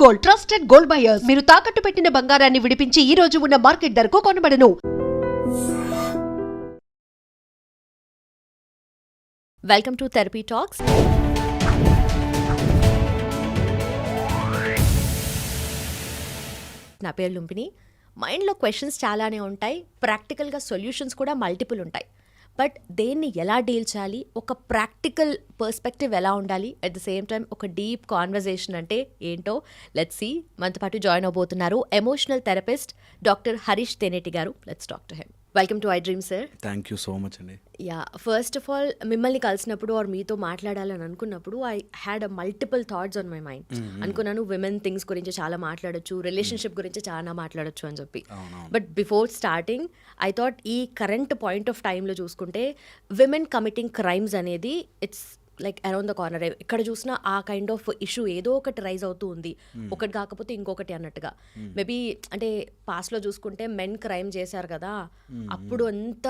Gold, trusted gold buyers. మీరు తాకట్టు పెట్టిన బంగారాన్ని విడిపించి ఈ రోజు ఉన్న మార్కెట్ ధరకు కొనబడను. Welcome to therapy talks. నా పేరు లుంపిని. మైండ్లో క్వశ్చన్స్ చాలానే ఉంటాయి, ప్రాక్టికల్గా సొల్యూషన్స్ కూడా మల్టిపుల్ ఉంటాయి. బట్ దేన్ని ఎలా డీల్ చేయాలి, ఒక ప్రాక్టికల్ పర్స్పెక్టివ్ ఎలా ఉండాలి, అట్ ద సేమ్ టైం ఒక డీప్ కాన్వర్జేషన్ అంటే ఏంటో లెట్స్ సీ. మనతో పాటు జాయిన్ అవబోతున్నారు emotional therapist doctor Harish Teneti గారు. Let's talk to him. Welcome to I dream sir. Thank you so much అండి. యా, ఫస్ట్ ఆఫ్ ఆల్ మిమ్మల్ని కలిసినప్పుడు ఆర్ మీతో మాట్లాడాలని అనుకున్నప్పుడు I had a multiple thoughts on my mind. అనుకున్నాను విమెన్ థింగ్స్ గురించి చాలా మాట్లాడొచ్చు, రిలేషన్షిప్ గురించి చాలా మాట్లాడొచ్చు అని చెప్పి. But before starting I thought ఈ కరెంట్ పాయింట్ ఆఫ్ టైంలో చూసుకుంటే విమెన్ కమిటింగ్ క్రైమ్స్ అనేది it's like around the corner. ఎక్కడ చూసినా ఆ కైండ్ ఆఫ్ ఇష్యూ ఏదో ఒకటి రైజ్ అవుతూ ఉంది, ఒకటి కాకపోతే ఇంకొకటి అన్నట్టుగా. మేబీ అంటే పాస్ట్లో చూసుకుంటే మెన్ క్రైమ్ చేశారు కదా, అప్పుడు అంత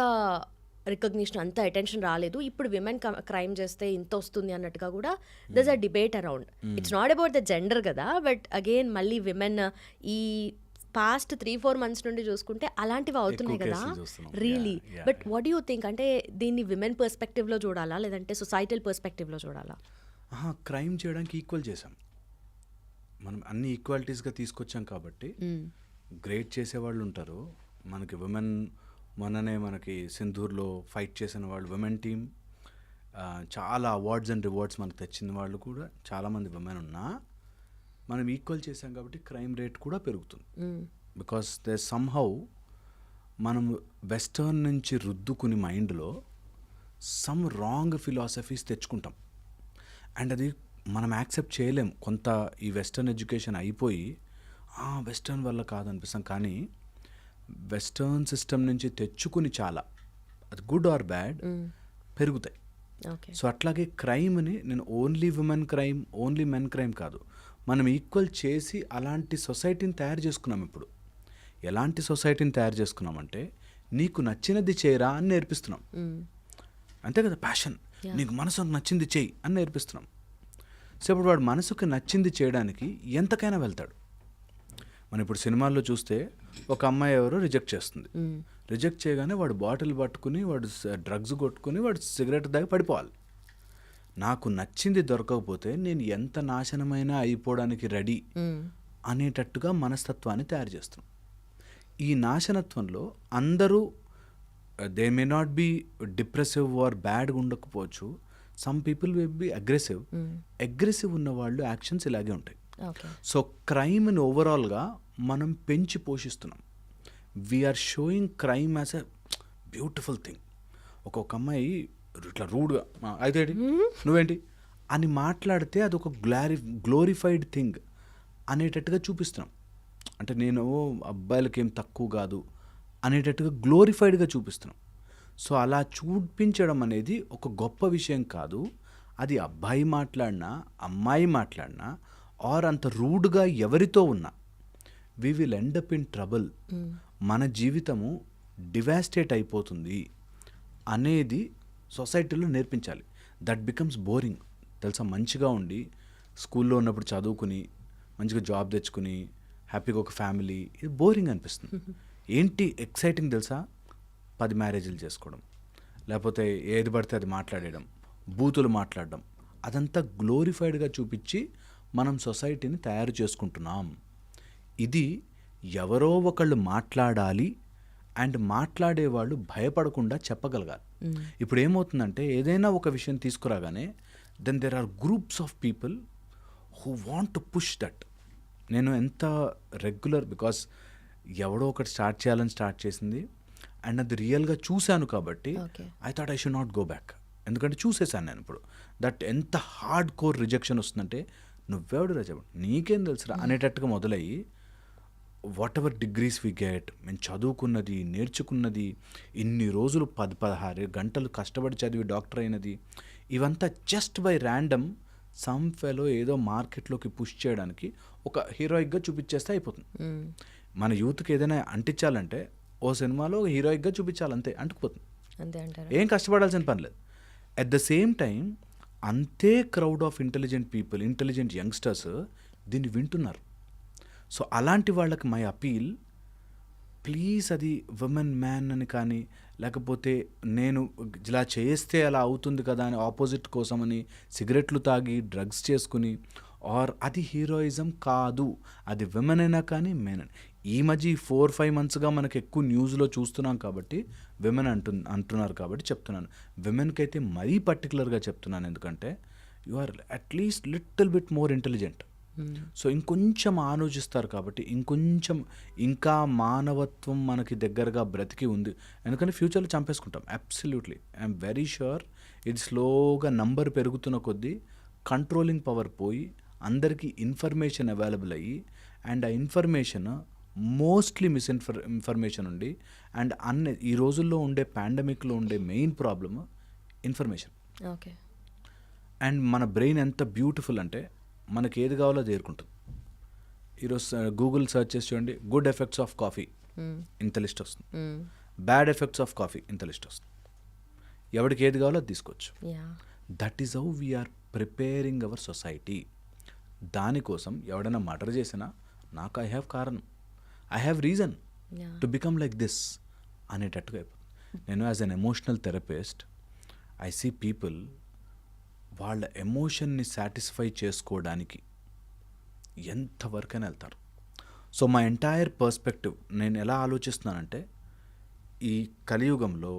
రికగ్నిషన్, అంత అటెన్షన్ రాలేదు. ఇప్పుడు విమెన్ క్రైమ్ చేస్తే ఇంత వస్తుంది అన్నట్టుగా కూడా దర్స్ a debate around. It's not about the gender కదా, బట్ అగైన్ మళ్ళీ విమెన్ ఈ పాస్ట్ 3-4 months నుండి చూసుకుంటే అలాంటివి అవుతున్నాయి కదా really. But what you think, అంటే దీన్ని విమెన్ పర్స్పెక్టివ్లో చూడాలా లేదంటే సొసైటల్ పర్స్పెక్టివ్లో చూడాలా? క్రైమ్ చేయడానికి ఈక్వల్ చేసాం మనం, అన్ని ఈక్వాలిటీస్గా తీసుకొచ్చాం కాబట్టి గ్రేట్ చేసేవాళ్ళు ఉంటారు మనకి. విమెన్ మొన్ననే మనకి సింధూర్లో ఫైట్ చేసిన వాళ్ళు విమెన్ టీమ్, చాలా అవార్డ్స్ అండ్ రివార్డ్స్ మనకు తెచ్చిన వాళ్ళు కూడా చాలామంది విమెన్ ఉన్నా మనం ఈక్వల్ చేసాం కాబట్టి క్రైమ్ రేట్ కూడా పెరుగుతుంది. బికాస్ దే సమ్హౌ మనం వెస్టర్న్ నుంచి రుద్దుకుని మైండ్లో సమ్ రాంగ్ ఫిలాసఫీస్ తెచ్చుకుంటాం, అండ్ అది మనం యాక్సెప్ట్ చేయలేం. కొంత ఈ వెస్టర్న్ ఎడ్యుకేషన్ అయిపోయి వెస్టర్న్ వల్ల కాదనిపిస్తాం, కానీ వెస్టర్న్ సిస్టమ్ నుంచి తెచ్చుకుని చాలా అది గుడ్ ఆర్ బ్యాడ్ పెరుగుతాయి. సో అట్లాగే క్రైమ్ని నేను only women crime, only men crime కాదు, మనం ఈక్వల్ చేసి అలాంటి సొసైటీని తయారు చేసుకున్నాం. ఇప్పుడు ఎలాంటి సొసైటీని తయారు చేసుకున్నామంటే నీకు నచ్చినది చేయరా అని నేర్పిస్తున్నాం, అంతే కదా. ప్యాషన్, నీకు మనసుకు నచ్చింది చేయి అని నేర్పిస్తున్నాం. సో ఇప్పుడు వాడు మనసుకు నచ్చింది చేయడానికి ఎంతకైనా వెళ్తాడు. మనం ఇప్పుడు సినిమాల్లో చూస్తే ఒక అమ్మాయి ఎవరో రిజెక్ట్ చేస్తుంది, రిజెక్ట్ చేయగానే వాడు బాటిల్ పట్టుకుని, వాడు డ్రగ్స్ కొట్టుకుని, వాడు సిగరెట్ దాకా పడిపోవాలి. నాకు నచ్చింది దొరకకపోతే నేను ఎంత నాశనమైనా అయిపోవడానికి రెడీ అనేటట్టుగా మనస్తత్వాన్ని తయారు చేస్తున్నాం. ఈ నాశనత్వంలో అందరూ they may not be depressive or బ్యాడ్గా ఉండకపోవచ్చు, some people will be aggressive. Aggressive ఉన్న వాళ్ళు యాక్షన్స్ ఇలాగే ఉంటాయి. సో క్రైమ్ని ఓవరాల్గా మనం పెంచి పోషిస్తున్నాం. We're showing crime as a beautiful thing. ఒక్కొక్క అమ్మాయి ఇట్లా రూడ్గా అయితే నువ్వేంటి అని మాట్లాడితే అది ఒక గ్లోరిఫైడ్ థింగ్ అనేటట్టుగా చూపిస్తున్నాం. అంటే నేను అబ్బాయిలకి ఏం తక్కువ కాదు అనేటట్టుగా గ్లోరిఫైడ్గా చూపిస్తున్నాం. సో అలా చూపించడం అనేది ఒక గొప్ప విషయం కాదు. అది అబ్బాయి మాట్లాడినా అమ్మాయి మాట్లాడినా ఆర్ అంత రూడ్గా ఎవరితో ఉన్నా we will end up in trouble. మన జీవితము డివాస్టేట్ అయిపోతుంది అనేది సొసైటీలో నేర్పించాలి. దట్ బికమ్స్ బోరింగ్ తెలుసా. మంచిగా ఉండి స్కూల్లో ఉన్నప్పుడు చదువుకుని మంచిగా జాబ్ తెచ్చుకుని హ్యాపీగా ఒక ఫ్యామిలీ, ఇది బోరింగ్ అనిపిస్తుంది. ఏంటి ఎక్సైటింగ్ తెలుసా, 10 మ్యారేజీలు చేసుకోవడం, లేకపోతే ఏది పడితే అది మాట్లాడేయడం, బూతులు మాట్లాడడం, అదంతా గ్లోరిఫైడ్గా చూపించి మనం సొసైటీని తయారు చేసుకుంటున్నాం. ఇది ఎవరో ఒకళ్ళు మాట్లాడాలి అండ్ మాట్లాడేవాళ్ళు భయపడకుండా చెప్పగలగాలి. ఇప్పుడు ఏమవుతుందంటే ఏదైనా ఒక విషయం తీసుకురాగానే then there are groups of people who want to push that. నేను ఎంత రెగ్యులర్, బికాస్ ఎవడో ఒకటి స్టార్ట్ చేయాలని స్టార్ట్ చేసింది అండ్ అది రియల్గా చూశాను కాబట్టి I thought I should not go back. ఎందుకంటే చూసేసాను నేను ఇప్పుడు దట్ ఎంత హార్డ్ కోర్ రిజెక్షన్ వస్తుందంటే నువ్వెవడు రజ నీకేం తెలుసురా అనేటట్టుగా మొదలయ్యి whatever degrees we get, మేము చదువుకున్నది నేర్చుకున్నది ఇన్ని రోజులు 10-16 గంటలు కష్టపడి చదివి డాక్టర్ అయినది, ఇవంతా just by random some fellow ఏదో మార్కెట్లోకి పుష్ చేయడానికి ఒక హీరోయిక్గా చూపించేస్తే అయిపోతుంది. మన యూత్కి ఏదైనా అంటించాలంటే ఓ సినిమాలో హీరోయిక్గా చూపించాలంతే, అంటుకుపోతుంది. ఏం కష్టపడాల్సిన పని లేదు. అట్ ద సేమ్ టైం అంతే crowd of intelligent people, intelligent youngsters దీన్ని వింటున్నారు. సో అలాంటి వాళ్ళకి మై అపీల్, ప్లీజ్ అది విమెన్ మ్యాన్ అని కానీ, లేకపోతే నేను ఇలా చేస్తే అలా అవుతుంది కదా అని ఆపోజిట్ కోసమని సిగరెట్లు తాగి డ్రగ్స్ చేసుకుని, ఆర్ అది హీరోయిజం కాదు. అది విమెన్ అయినా కానీ మెన్ అయినా. ఈ మధ్య 4-5 monthsగా మనకి ఎక్కువ న్యూస్లో చూస్తున్నాం కాబట్టి విమెన్ అంటున్నారు కాబట్టి చెప్తున్నాను. విమెన్కి అయితే మరీ పర్టికులర్గా చెప్తున్నాను, ఎందుకంటే you are at least little bit more intelligent. So ఇంకొంచెం ఆలోచిస్తారు కాబట్టి, ఇంకా మానవత్వం మనకి దగ్గరగా బ్రతికి ఉంది. ఎందుకంటే ఫ్యూచర్లో చంపేసుకుంటాం. Absolutely I'm very sure. ఇది స్లోగా నంబర్ పెరుగుతున్న కొద్దీ కంట్రోలింగ్ పవర్ పోయి అందరికీ ఇన్ఫర్మేషన్ అవైలబుల్ అయ్యి, అండ్ ఆ ఇన్ఫర్మేషన్ మోస్ట్లీ ఇన్ఫర్మేషన్ ఉండి, అండ్ ఈ రోజుల్లో ఉండే పాండమిక్లో ఉండే main problem information. Okay. And మన బ్రెయిన్ ఎంత బ్యూటిఫుల్ అంటే మనకి ఏది కావాలో అది ఏరుకుంటుంది. ఈరోజు గూగుల్ సెర్చ్ చేసి చూడండి, గుడ్ ఎఫెక్ట్స్ ఆఫ్ కాఫీ ఇంత లిస్ట్ వస్తుంది, బ్యాడ్ ఎఫెక్ట్స్ ఆఫ్ కాఫీ ఇంత లిస్ట్ వస్తుంది. ఎవరికి ఏది కావాలో అది తీసుకోవచ్చు. That is how we're preparing our society. దానికోసం ఎవడైనా మర్డర్ చేసినా నాకు ఐ హ్యావ్ కారణం, I have reason to become like this అనేటట్టుగా అయిపోతుంది. నేను as an emotional therapist I see people వాళ్ళ ఎమోషన్ని సాటిస్ఫై చేసుకోవడానికి ఎంతవరకైనా వెళ్తారు. సో మా ఎంటైర్ పర్స్పెక్టివ్ నేను ఎలా ఆలోచిస్తున్నానంటే, ఈ కలియుగంలో,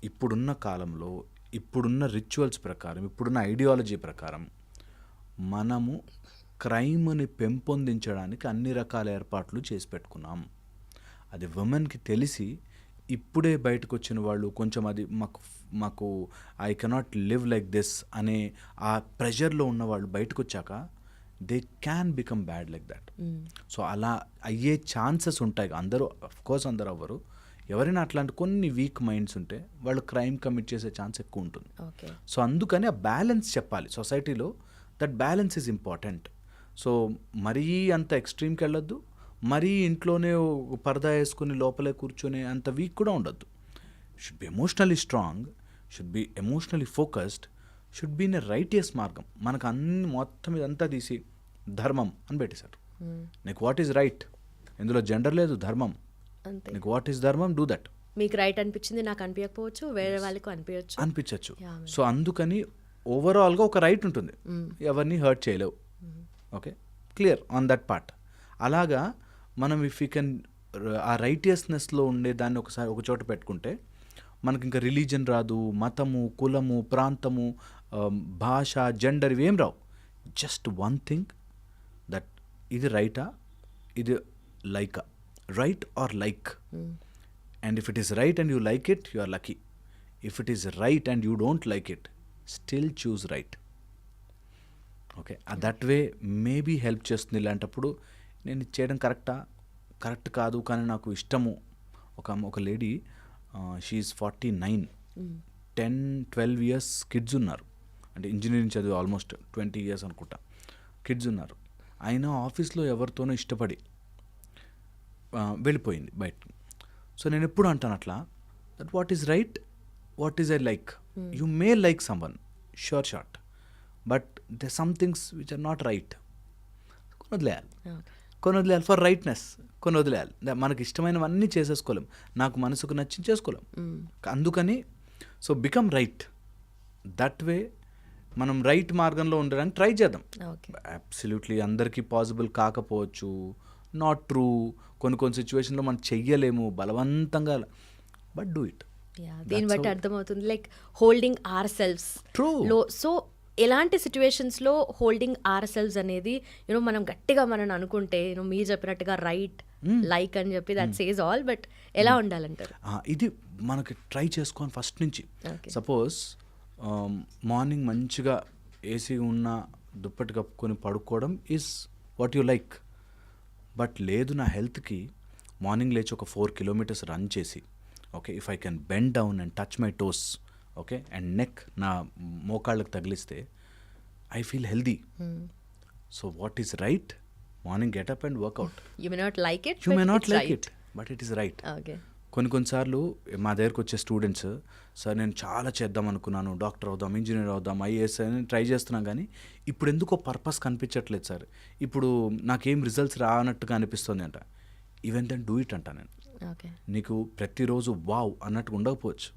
ఇప్పుడున్న కాలంలో, ఇప్పుడున్న రిచువల్స్ ప్రకారం, ఇప్పుడున్న ఐడియాలజీ ప్రకారం మనము క్రైమ్ని పెంపొందించడానికి అన్ని రకాల ఏర్పాట్లు చేసి పెట్టుకున్నాం. అది విమెన్కి తెలిసి ఇప్పుడే బయటకు వచ్చిన వాళ్ళు కొంచెం అది మాకు I cannot live like this అనే ఆ ప్రెషర్లో ఉన్న వాళ్ళు బయటకు వచ్చాక they can become bad like that. So అలా అయ్యే ఛాన్సెస్ ఉంటాయి. అందరూ అఫ్కోర్స్ అందరూ అవ్వరు. ఎవరైనా అట్లాంటి కొన్ని వీక్ మైండ్స్ ఉంటే వాళ్ళు క్రైమ్ కమిట్ చేసే ఛాన్స్ ఎక్కువ ఉంటుంది. సో అందుకని ఆ బ్యాలెన్స్ చెప్పాలి సొసైటీలో. That balance is important. So మరీ అంత ఎక్స్ట్రీమ్కి వెళ్ళొద్దు, మరీ ఇంట్లోనే పరదా వేసుకుని లోపలే కూర్చొని అంత వీక్ కూడా ఉండొద్దు. Should be emotionally strong, should be emotionally focused, should be in a righteous మార్గం. మనకు అన్ని మొత్తం ఇదంతా తీసి ధర్మం అని పెట్టేశారు. నీకు వాట్ ఈజ్ రైట్, ఇందులో జెండర్ లేదు, ధర్మం. నీకు వాట్ ఈజ్ ధర్మం, డూ దట్. మీకు రైట్ అనిపించింది నాకు అనిపించకపోవచ్చు, వేరే వాళ్ళకు అనిపించచ్చు. సో అందుకని ఓవరాల్గా ఒక రైట్ ఉంటుంది, ఎవరిని హర్ట్ చేయలేవు. Okay, clear on that part. అలాగా మనం ఇఫ్ యూ కెన్ ఆ రైటియస్నెస్లో ఉండే దాన్ని ఒకసారి ఒక చోట పెట్టుకుంటే మనకి ఇంకా రిలీజన్ రాదు, మతము, కులము, ప్రాంతము, భాష, జెండర్ ఇవేం రావు. జస్ట్ వన్ థింగ్, దట్ ఇది రైటా, ఇది లైకా, right or like. And if it is right and you like it, you are lucky. If it is right and you don't like it, still choose right. Okay, that way maybe help చేస్తుంది. ఇలాంటప్పుడు నేను ఇది చేయడం correct కాదు కానీ నాకు ఇష్టము. ఒక లేడీ, షీఈ్ 49, 10-12 years కిడ్స్ ఉన్నారు. అంటే ఇంజనీరింగ్ చదివి ఆల్మోస్ట్ 20 years అనుకుంటా కిడ్స్ ఉన్నారు. అయినా ఆఫీస్లో ఎవరితోనో ఇష్టపడి వెళ్ళిపోయింది బయట. సో నేను ఎప్పుడు అంటాను అట్లా, that what is right, what is I like. You may like someone, sure short, but they some things which are not right. కొన్ని వదిలేయాలి ఫర్ రైట్నెస్, కొన్ని వదిలేయాలి. మనకి ఇష్టమైనవన్నీ చేసేసుకోలేం, నాకు మనసుకు నచ్చింది చేసుకోలేం. అందుకని so become right. That way మనం రైట్ మార్గంలో ఉండడానికి ట్రై చేద్దాం. అబ్సల్యూట్లీ అందరికీ పాసిబుల్ కాకపోవచ్చు, నాట్ ట్రూ. కొన్ని సిచ్యువేషన్లో మనం చెయ్యలేము బలవంతంగా, బట్ డూ ఇట్. దీన్ని బట్టి అర్థమవుతుంది లైక్ హోల్డింగ్ అవర్ సెల్ఫ్స్ లో. సో ఎలాంటి సిచ్యువేషన్స్లో హోల్డింగ్ అవర్ సెల్వ్స్ అనేది మనం గట్టిగా మనం అనుకుంటే మీరు చెప్పినట్టుగా రైట్ లైక్ అని చెప్పి దట్ సేస్ ఆల్, బట్ ఎలా ఉండాలంటారు? ఇది మనకి ట్రై చేసుకోని ఫస్ట్ నుంచి. సపోజ్ మార్నింగ్ మంచిగా ఏసీ ఉన్న దుప్పటి కప్పుకొని పడుకోవడం is what you like. But లేదు, నా హెల్త్కి మార్నింగ్ లేచి ఒక 4 kilometers రన్ చేసి, okay, if I can bend down and touch my toes, okay, and neck నా మోకాళ్ళకి తగిలిస్తే I feel healthy. So what is right? Morning get up and workout. You may not like it, but it is right. కొన్నిసార్లు మా దగ్గరకు వచ్చే students, sir నేను చాలా చేద్దాం అనుకున్నాను, డాక్టర్ అవుదాం, ఇంజనీర్ అవుదాం, ఐఏఎస్ అని ట్రై చేస్తున్నాం, కానీ ఇప్పుడు ఎందుకో పర్పస్ కనిపించట్లేదు సార్, ఇప్పుడు నాకేం రిజల్ట్స్ రానట్టుగా అనిపిస్తుంది అంట. ఈవెన్ దెన్ డూ ఇట్ అంట నేను. ఓకే. నీకు ప్రతిరోజు వావ్ అన్నట్టుగా ఉండకపోవచ్చు,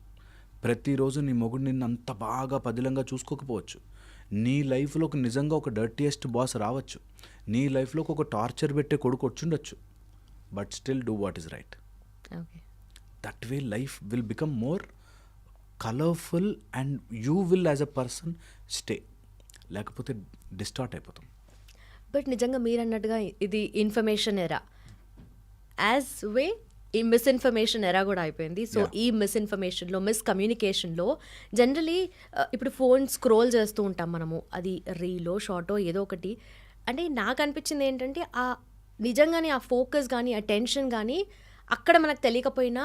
ప్రతిరోజు నీ మొగుడు నిన్ను అంత బాగా పదిలంగా చూసుకోకపోవచ్చు, నీ లైఫ్లోకి నిజంగా ఒక డర్టీయెస్ట్ బాస్ రావచ్చు, నీ లైఫ్లోకి ఒక టార్చర్ పెట్టే కొడుకు వచ్చుండొచ్చు, but still do what is right. Okay. That way life will become more colourful and you will as a person stay, లేకపోతే డిస్టార్ట్ అయిపోతాం. బట్ నిజంగా మీరు అన్నట్టుగా ఇది ఇన్ఫర్మేషన్ ఎరా, యాజ్ వే ఈ మిస్ఇన్ఫర్మేషన్ ఎరా కూడా అయిపోయింది. So Yeah. ఈ మిస్ఇన్ఫర్మేషన్లో, మిస్కమ్యూనికేషన్లో జనరలీ ఇప్పుడు ఫోన్ స్క్రోల్ చేస్తూ ఉంటాం మనము, అది రీలో షార్టో ఏదో ఒకటి. అంటే నాకు అనిపించింది ఏంటంటే నిజంగానే ఆ ఫోకస్ కానీ ఆ టెన్షన్ కానీ అక్కడ మనకు తెలియకపోయినా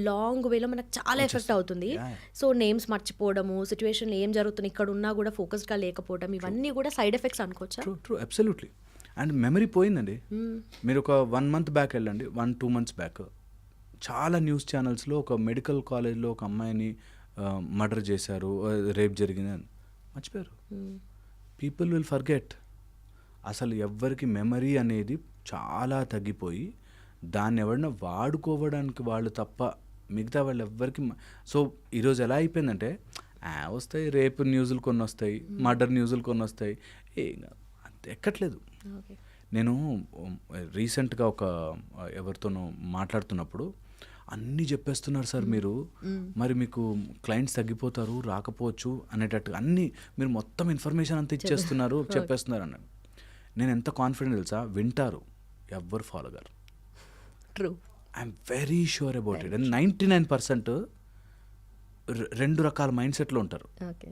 లాంగ్ వేలో మనకు చాలా ఎఫెక్ట్ అవుతుంది. Yeah. సో నేమ్స్ మర్చిపోవడము, సిచ్యువేషన్లో ఏం జరుగుతుంది ఇక్కడ ఉన్నా కూడా ఫోకస్డ్గా లేకపోవడం, ఇవన్నీ కూడా సైడ్ ఎఫెక్ట్స్ అనుకోవచ్చా? True absolutely. అండ్ మెమరీ పోయిందండి. మీరు ఒక 1 month బ్యాక్ వెళ్ళండి, 1-2 months బ్యాక్ చాలా న్యూస్ ఛానల్స్లో ఒక మెడికల్ కాలేజ్లో ఒక అమ్మాయిని మర్డర్ చేశారు, రేప్ జరిగిందని మర్చిపోయారు. People will forget. అసలు ఎవ్వరికి మెమరీ అనేది చాలా తగ్గిపోయి దాన్ని ఎవరైనా వాడుకోవడానికి వాళ్ళు తప్ప మిగతా వాళ్ళు ఎవ్వరికి సో ఈరోజు ఎలా అయిపోయిందంటే వస్తాయి రేపు న్యూస్లు కొన్ని వస్తాయి, మర్డర్ న్యూస్లు కొన్ని వస్తాయి, అంతే ఎక్కట్లేదు. నేను రీసెంట్గా ఒక ఎవరితోనో మాట్లాడుతున్నప్పుడు అన్నీ చెప్పేస్తున్నారు సార్ మీరు, మరి మీకు క్లయింట్స్ తగ్గిపోతారు, రాకపోవచ్చు అనేటట్టుగా అన్నీ మీరు మొత్తం ఇన్ఫర్మేషన్ అంతా ఇచ్చేస్తున్నారు, చెప్పేస్తున్నారు అన్నాడు. నేను ఎంత కాన్ఫిడెంట్ తెలుసా, వింటారు, ఎవ్వరు ఫాలో గారు. True. I'm very sure about it. And 99% 2 రకాల మైండ్ సెట్లో ఉంటారు. ఓకే.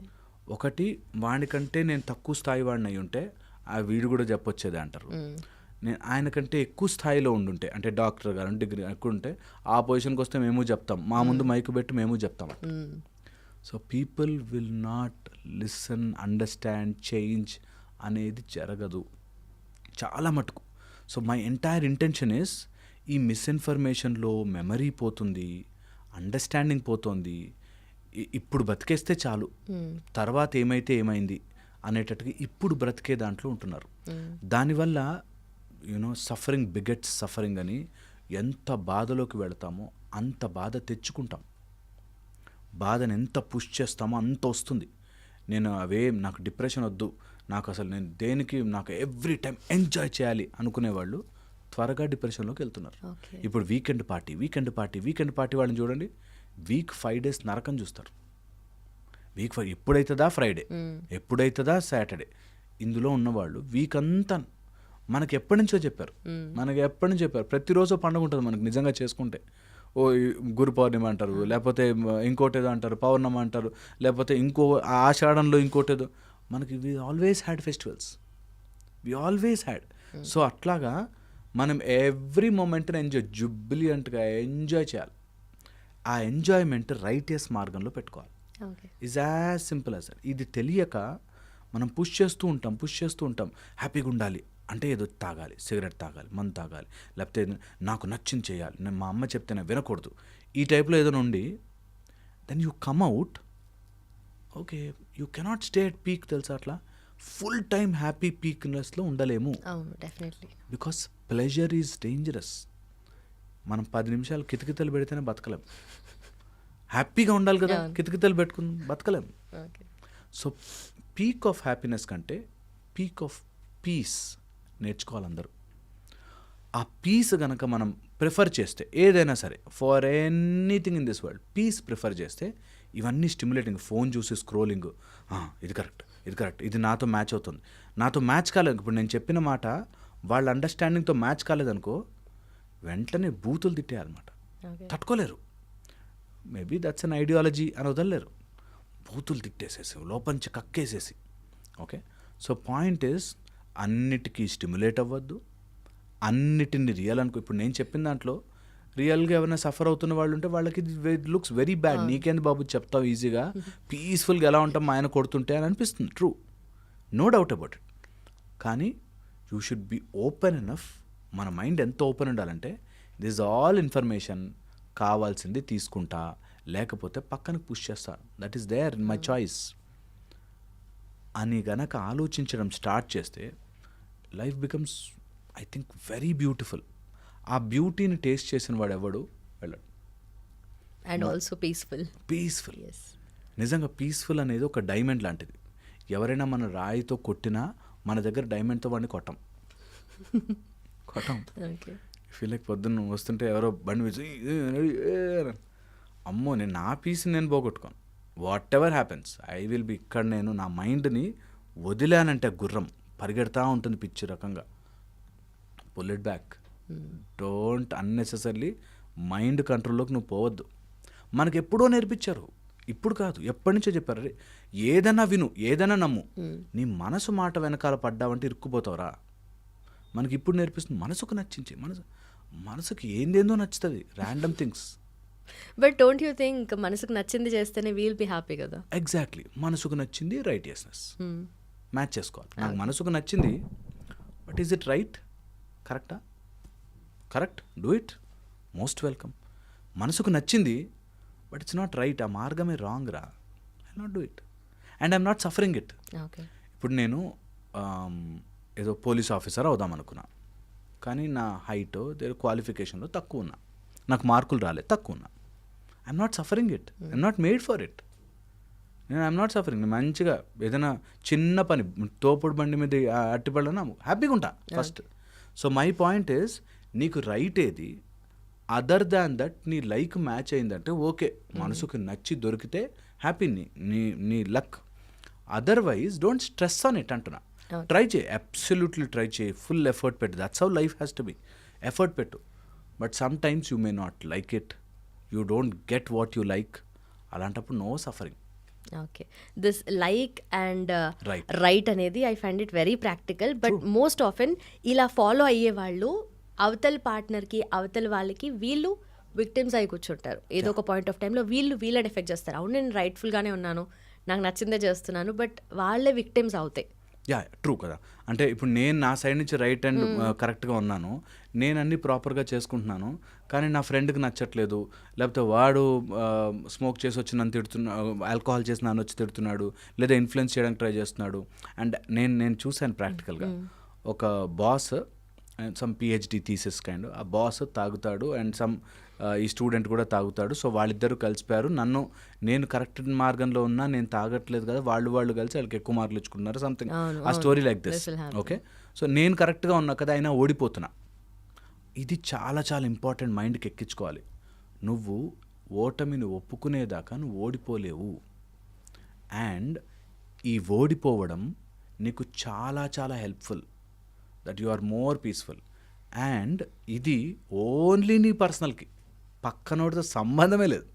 ఒకటి, వాడికంటే నేను తక్కువ స్థాయి వాడిని అయి ఉంటే వీడు కూడా చెప్పొచ్చేదే అంటారు. నేను ఆయనకంటే ఎక్కువ స్థాయిలో ఉండుంటే, అంటే డాక్టర్ గారు డిగ్రీ ఎక్కువ ఉంటే ఆ పొజిషన్కి వస్తే మేము చెప్తాం, మా ముందు మైకు పెట్టి మేము చెప్తాం. So people will not listen, understand, change అనేది జరగదు చాలా మటుకు. So my entire intention is, ఈ మిస్ఇన్ఫర్మేషన్లో మెమరీ పోతుంది, అండర్స్టాండింగ్ పోతుంది, ఇప్పుడు బతికేస్తే చాలు, తర్వాత ఏమైతే ఏమైంది అనేటట్టుగా ఇప్పుడు బ్రతికే దాంట్లో ఉంటున్నారు. దానివల్ల సఫరింగ్ బిగెట్స్ సఫరింగ్ అని ఎంత బాధలోకి వెళతామో అంత బాధ తెచ్చుకుంటాం. బాధను ఎంత పుష్ చేస్తామో అంత వస్తుంది. నేను నాకు డిప్రెషన్ వద్దు, నాకు అసలు నేను దేనికి, నాకు ఎవ్రీ టైం ఎంజాయ్ చేయాలి అనుకునేవాళ్ళు త్వరగా డిప్రెషన్లోకి వెళ్తున్నారు. ఇప్పుడు వీకెండ్ పార్టీ వాళ్ళని చూడండి, వీక్ 5 days నరకం చూస్తారు. వీక్ ఎప్పుడైతుందా ఫ్రైడే, ఎప్పుడైతుందా సాటర్డే, ఇందులో ఉన్నవాళ్ళు వీక్ అంతా మనకి ఎప్పటి నుంచో చెప్పారు, ప్రతిరోజు పండుగ ఉంటుంది మనకు నిజంగా చేసుకుంటే. గురు పౌర్ణిమ అంటారు, లేకపోతే ఇంకోటి ఏదో అంటారు, పౌర్ణమి అంటారు, లేకపోతే ఇంకో ఆషాఢంలో ఇంకోటి ఏదో, మనకి we always had festivals, so అట్లాగా మనం ఎవ్రీ మూమెంట్ని జుబ్లియంట్గా ఎంజాయ్ చేయాలి. ఆ ఎంజాయ్మెంట్ రైటియస్ మార్గంలో పెట్టుకోవాలి. Is as simple as that. ఇది తెలియక మనం పుష్ చేస్తూ ఉంటాం. హ్యాపీగా ఉండాలి అంటే ఏదో తాగాలి, సిగరెట్ తాగాలి, మందు తాగాలి, లేకపోతే నాకు నచ్చింది చేయాలి, నేను మా అమ్మ చెప్తే నేను వినకూడదు, ఈ టైప్లో ఏదో నుండి then you come out. Okay, you cannot stay at peak, తెలుసా? అట్లా ఫుల్ టైమ్ హ్యాపీ పీక్నెస్లో ఉండలేము. Because pleasure is dangerous. మనం 10 నిమిషాలు కితకితలు పెడితేనే బతకలేం. హ్యాపీగా ఉండాలి కదా, కితకితలు పెట్టుకుని బతకలేం. సో పీక్ ఆఫ్ హ్యాపీనెస్ కంటే పీక్ ఆఫ్ పీస్ నేర్చుకోవాలి అందరూ. ఆ పీస్ కనుక మనం ప్రిఫర్ చేస్తే, ఏదైనా సరే for anything in this world peace prefer చేస్తే, ఇవన్నీ స్టిమ్యులేటింగ్, ఫోన్ చూసి స్క్రోలింగ్, ఇది కరెక్ట్, ఇది నాతో మ్యాచ్ అవుతుంది, నాతో మ్యాచ్ కాలేదు. ఇప్పుడు నేను చెప్పిన మాట వాళ్ళ అండర్స్టాండింగ్తో మ్యాచ్ కాలేదనుకో, వెంటనే బూతులు తిట్టేయాలన్నమాట. తట్టుకోలేరు. మేబీ దట్స్ అన్ ఐడియాలజీ అని వదలలేరు. బూతులు తిట్టేసేసి లోపంచి కక్కేసేసి. ఓకే, సో పాయింట్ ఈస్, అన్నిటికీ స్టిమ్యులేట్ అవ్వద్దు, అన్నిటిని రియల్ అనుకో. ఇప్పుడు నేను చెప్పిన దాంట్లో రియల్గా ఎవరైనా సఫర్ అవుతున్న వాళ్ళు ఉంటే వాళ్ళకి ఇట్ లుక్స్ వెరీ బ్యాడ్. నీకేంది బాబు చెప్తావు ఈజీగా, పీస్ఫుల్గా ఎలా ఉంటాం మా ఆయన కొడుతుంటే అని అనిపిస్తుంది. True, no doubt about it. కానీ you should be open enough. మన మైండ్ ఎంత ఓపెన్ ఉండాలంటే, దిస్ ఆల్ ఇన్ఫర్మేషన్ కావాల్సింది తీసుకుంటా, లేకపోతే పక్కనకి పుష్ చేస్తా. That is there in my choice అని గనక ఆలోచించడం స్టార్ట్ చేస్తే life becomes I think very beautiful. ఆ బ్యూటీని టేస్ట్ చేసిన వాడు ఎవడు వెళ్ళడు. And also peaceful. పీస్ఫుల్, నిజంగా పీస్ఫుల్ అనేది ఒక డైమండ్ లాంటిది. ఎవరైనా మన రాయితో కొట్టినా మన దగ్గర డైమండ్తో వాడిని కొట్టం. ఓకే. ఫీల్ లైక్ పొద్దున్న వస్తుంటే ఎవరో బండి వేసి అమ్మో నేను నా పీస్ని నేను పోగొట్టుకోను. Whatever happens I will be ఇక్కడ. నేను నా మైండ్ని వదిలానంటే గుర్రం పరిగెడతా ఉంటుంది పిచ్చి రకంగా. Pull it back. Don't unnecessary mind కంట్రోల్లోకి నువ్వు పోవద్దు. మనకు ఎప్పుడో నేర్పించారు, ఇప్పుడు కాదు, ఎప్పటి నుంచో చెప్పారు. అరే ఏదైనా విను, ఏదైనా నమ్ము, నీ మనసు మాట వెనకాల పడ్డావంటే ఇరుక్కుపోతావురా. మనకి ఇప్పుడు నేర్పిస్తుంది మనసుకు నచ్చించి. మనసుకి ఏందేందో నచ్చుతుంది, random things. But don't you think మనసుకు నచ్చింది చేస్తేనే వీల్ బి హ్యాపీ కదా? ఎగ్జాక్ట్లీ. మనసుకు నచ్చింది రైటియస్నెస్ మ్యాచ్ చేసుకోవాలి. నాకు మనసుకు నచ్చింది, బట్ ఈజ్ ఇట్ రైట్? కరెక్టా? Correct, do it, most welcome. మనసుకు నచ్చింది బట్ ఇట్స్ నాట్ రైట్, ఆ మార్గమే రాంగ్ రా, I not do it and I'm not suffering it. ఇప్పుడు నేను ఏదో పోలీస్ ఆఫీసర్ అవుదాం అనుకున్నా, కానీ నా హైట్ క్వాలిఫికేషన్లో తక్కువ ఉన్నా, నాకు మార్కులు రాలేదు, తక్కువ ఉన్నా. I'm not suffering it, I'm not made for it. I'm not suffering. నేను మంచిగా ఏదైనా చిన్న పని, తోపుడు బండి మీద అట్టిపడనా హ్యాపీగా ఉంటా first. So my point is, నీకు రైట్ ఏది, అదర్ దాన్ దట్ నీ లైక్ మ్యాచ్ అయిందంటే ఓకే, మనసుకు నచ్చి దొరికితే హ్యాపీ, నీ luck. Otherwise don't stress on it అంటున్నా. ట్రై చేయి, అబ్సల్యూట్లీ ట్రై చేయి, ఫుల్ ఎఫర్ట్ పెట్టు. That's how life has to be. Effort పెట్టు. But sometimes you may not like it, you don't get what you like. అలాంటప్పుడు no suffering. Okay. This like and right అనేది I find it very practical. But most often ఇలా follow అయ్యే వాళ్ళు అవతల పార్ట్నర్కి, అవతల వాళ్ళకి వీళ్ళు విక్టిమ్స్ అయి కూర్చుంటారు. ఏదో ఒక పాయింట్ ఆఫ్ టైంలో వీళ్ళని ఎఫెక్ట్ చేస్తారు. అవును నేను రైట్ఫుల్గానే ఉన్నాను, నాకు నచ్చిందే చేస్తున్నాను, బట్ వాళ్ళే విక్టిమ్స్ అవుతాయి. యా, ట్రూ కదా. అంటే ఇప్పుడు నేను నా సైడ్ నుంచి రైట్ అండ్ కరెక్ట్గా ఉన్నాను, నేను అన్నీ ప్రాపర్గా చేసుకుంటున్నాను, కానీ నా ఫ్రెండ్కి నచ్చట్లేదు, లేకపోతే వాడు స్మోక్ చేసి వచ్చి నన్ను తిడుతున్నాడు, ఆల్కహాల్ చేసి నన్ను వచ్చి తిడుతున్నాడు, లేదా ఇన్ఫ్లుయెన్స్ చేయడానికి ట్రై చేస్తున్నాడు. అండ్ నేను చూశాను ప్రాక్టికల్గా, ఒక boss some PhD thesis kind, ఆ బాస్ తాగుతాడు అండ్ ఈ స్టూడెంట్ కూడా తాగుతాడు. సో వాళ్ళిద్దరూ కలిసిపోయారు, నేను కరెక్ట్ మార్గంలో ఉన్నా, నేను తాగట్లేదు కదా, వాళ్ళు కలిసి వాళ్ళకి ఎక్కువ మార్కులు ఇచ్చుకుంటున్నారు, సంథింగ్ ఆ story like this. Okay, so నేను కరెక్ట్గా ఉన్నా కదా, అయినా ఓడిపోతున్నా. ఇది చాలా చాలా ఇంపార్టెంట్, మైండ్కి ఎక్కించుకోవాలి. నువ్వు ఓటమిని ఒప్పుకునేదాకా నువ్వు ఓడిపోలేవు. అండ్ ఈ ఓడిపోవడం నీకు చాలా చాలా helpful, that you are more peaceful. And ఇది ఓన్లీ నీ పర్సనల్కి, పక్కనోడితో సంబంధమే లేదు.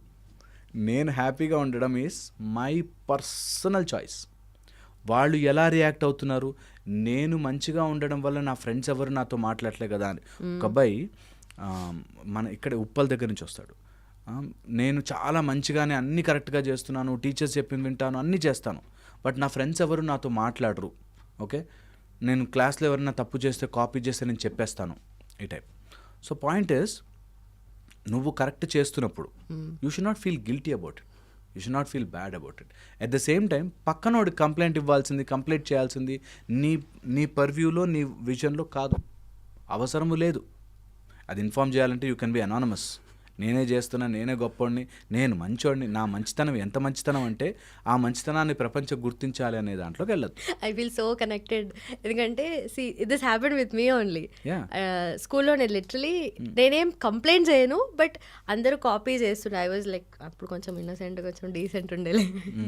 నేను హ్యాపీగా ఉండడం ఈజ్ మై పర్సనల్ చాయిస్. వాళ్ళు ఎలా రియాక్ట్ అవుతున్నారు, నేను మంచిగా ఉండడం వల్ల నా ఫ్రెండ్స్ ఎవరు నాతో మాట్లాడలే కదా అని. ఒక అబ్బాయి మన ఇక్కడ ఉప్పల్ దగ్గర నుంచి వస్తాడు. నేను చాలా మంచిగానే అన్నీ కరెక్ట్గా చేస్తున్నాను, టీచర్స్ చెప్పింది వింటాను, అన్నీ చేస్తాను, బట్ నా ఫ్రెండ్స్ ఎవరు నాతో మాట్లాడరు. ఓకే, నేను క్లాస్లో ఎవరైనా తప్పు చేస్తే, కాపీ చేస్తే నేను చెప్పేస్తాను, ఈ టైప్. సో పాయింట్ ఈస్, నువ్వు కరెక్ట్ చేస్తున్నప్పుడు you should not feel guilty about it, you should not feel bad about it. At the same time పక్కనోడికి కంప్లైంట్ ఇవ్వాల్సింది, కంప్లైంట్ చేయాల్సింది నీ పర్వ్యూలో, నీ విజన్లో కాదు, అవసరము లేదు. అది ఇన్ఫార్మ్ చేయాలంటే యూ కెన్ బి అనానమస్. నేనే చేస్తున్నా, నేనే గొప్పవాడిని, నేను మంచోడిని, నా మంచితనం ఎంత మంచితనం అంటే ఆ మంచితనాన్ని ప్రపంచం గుర్తించాలి అనే దాంట్లోకి వెళ్ళదు. I feel so connected. ఎందుకంటే this happened with me only. స్కూల్లో నేను లిటరలీ నేనేం కంప్లైంట్ చేయను, బట్ అందరూ కాపీ చేస్తుండే. ఐ వాజ్ లైక్, అప్పుడు కొంచెం ఇన్నోసెంట్, కొంచెం డీసెంట్ ఉండేలే,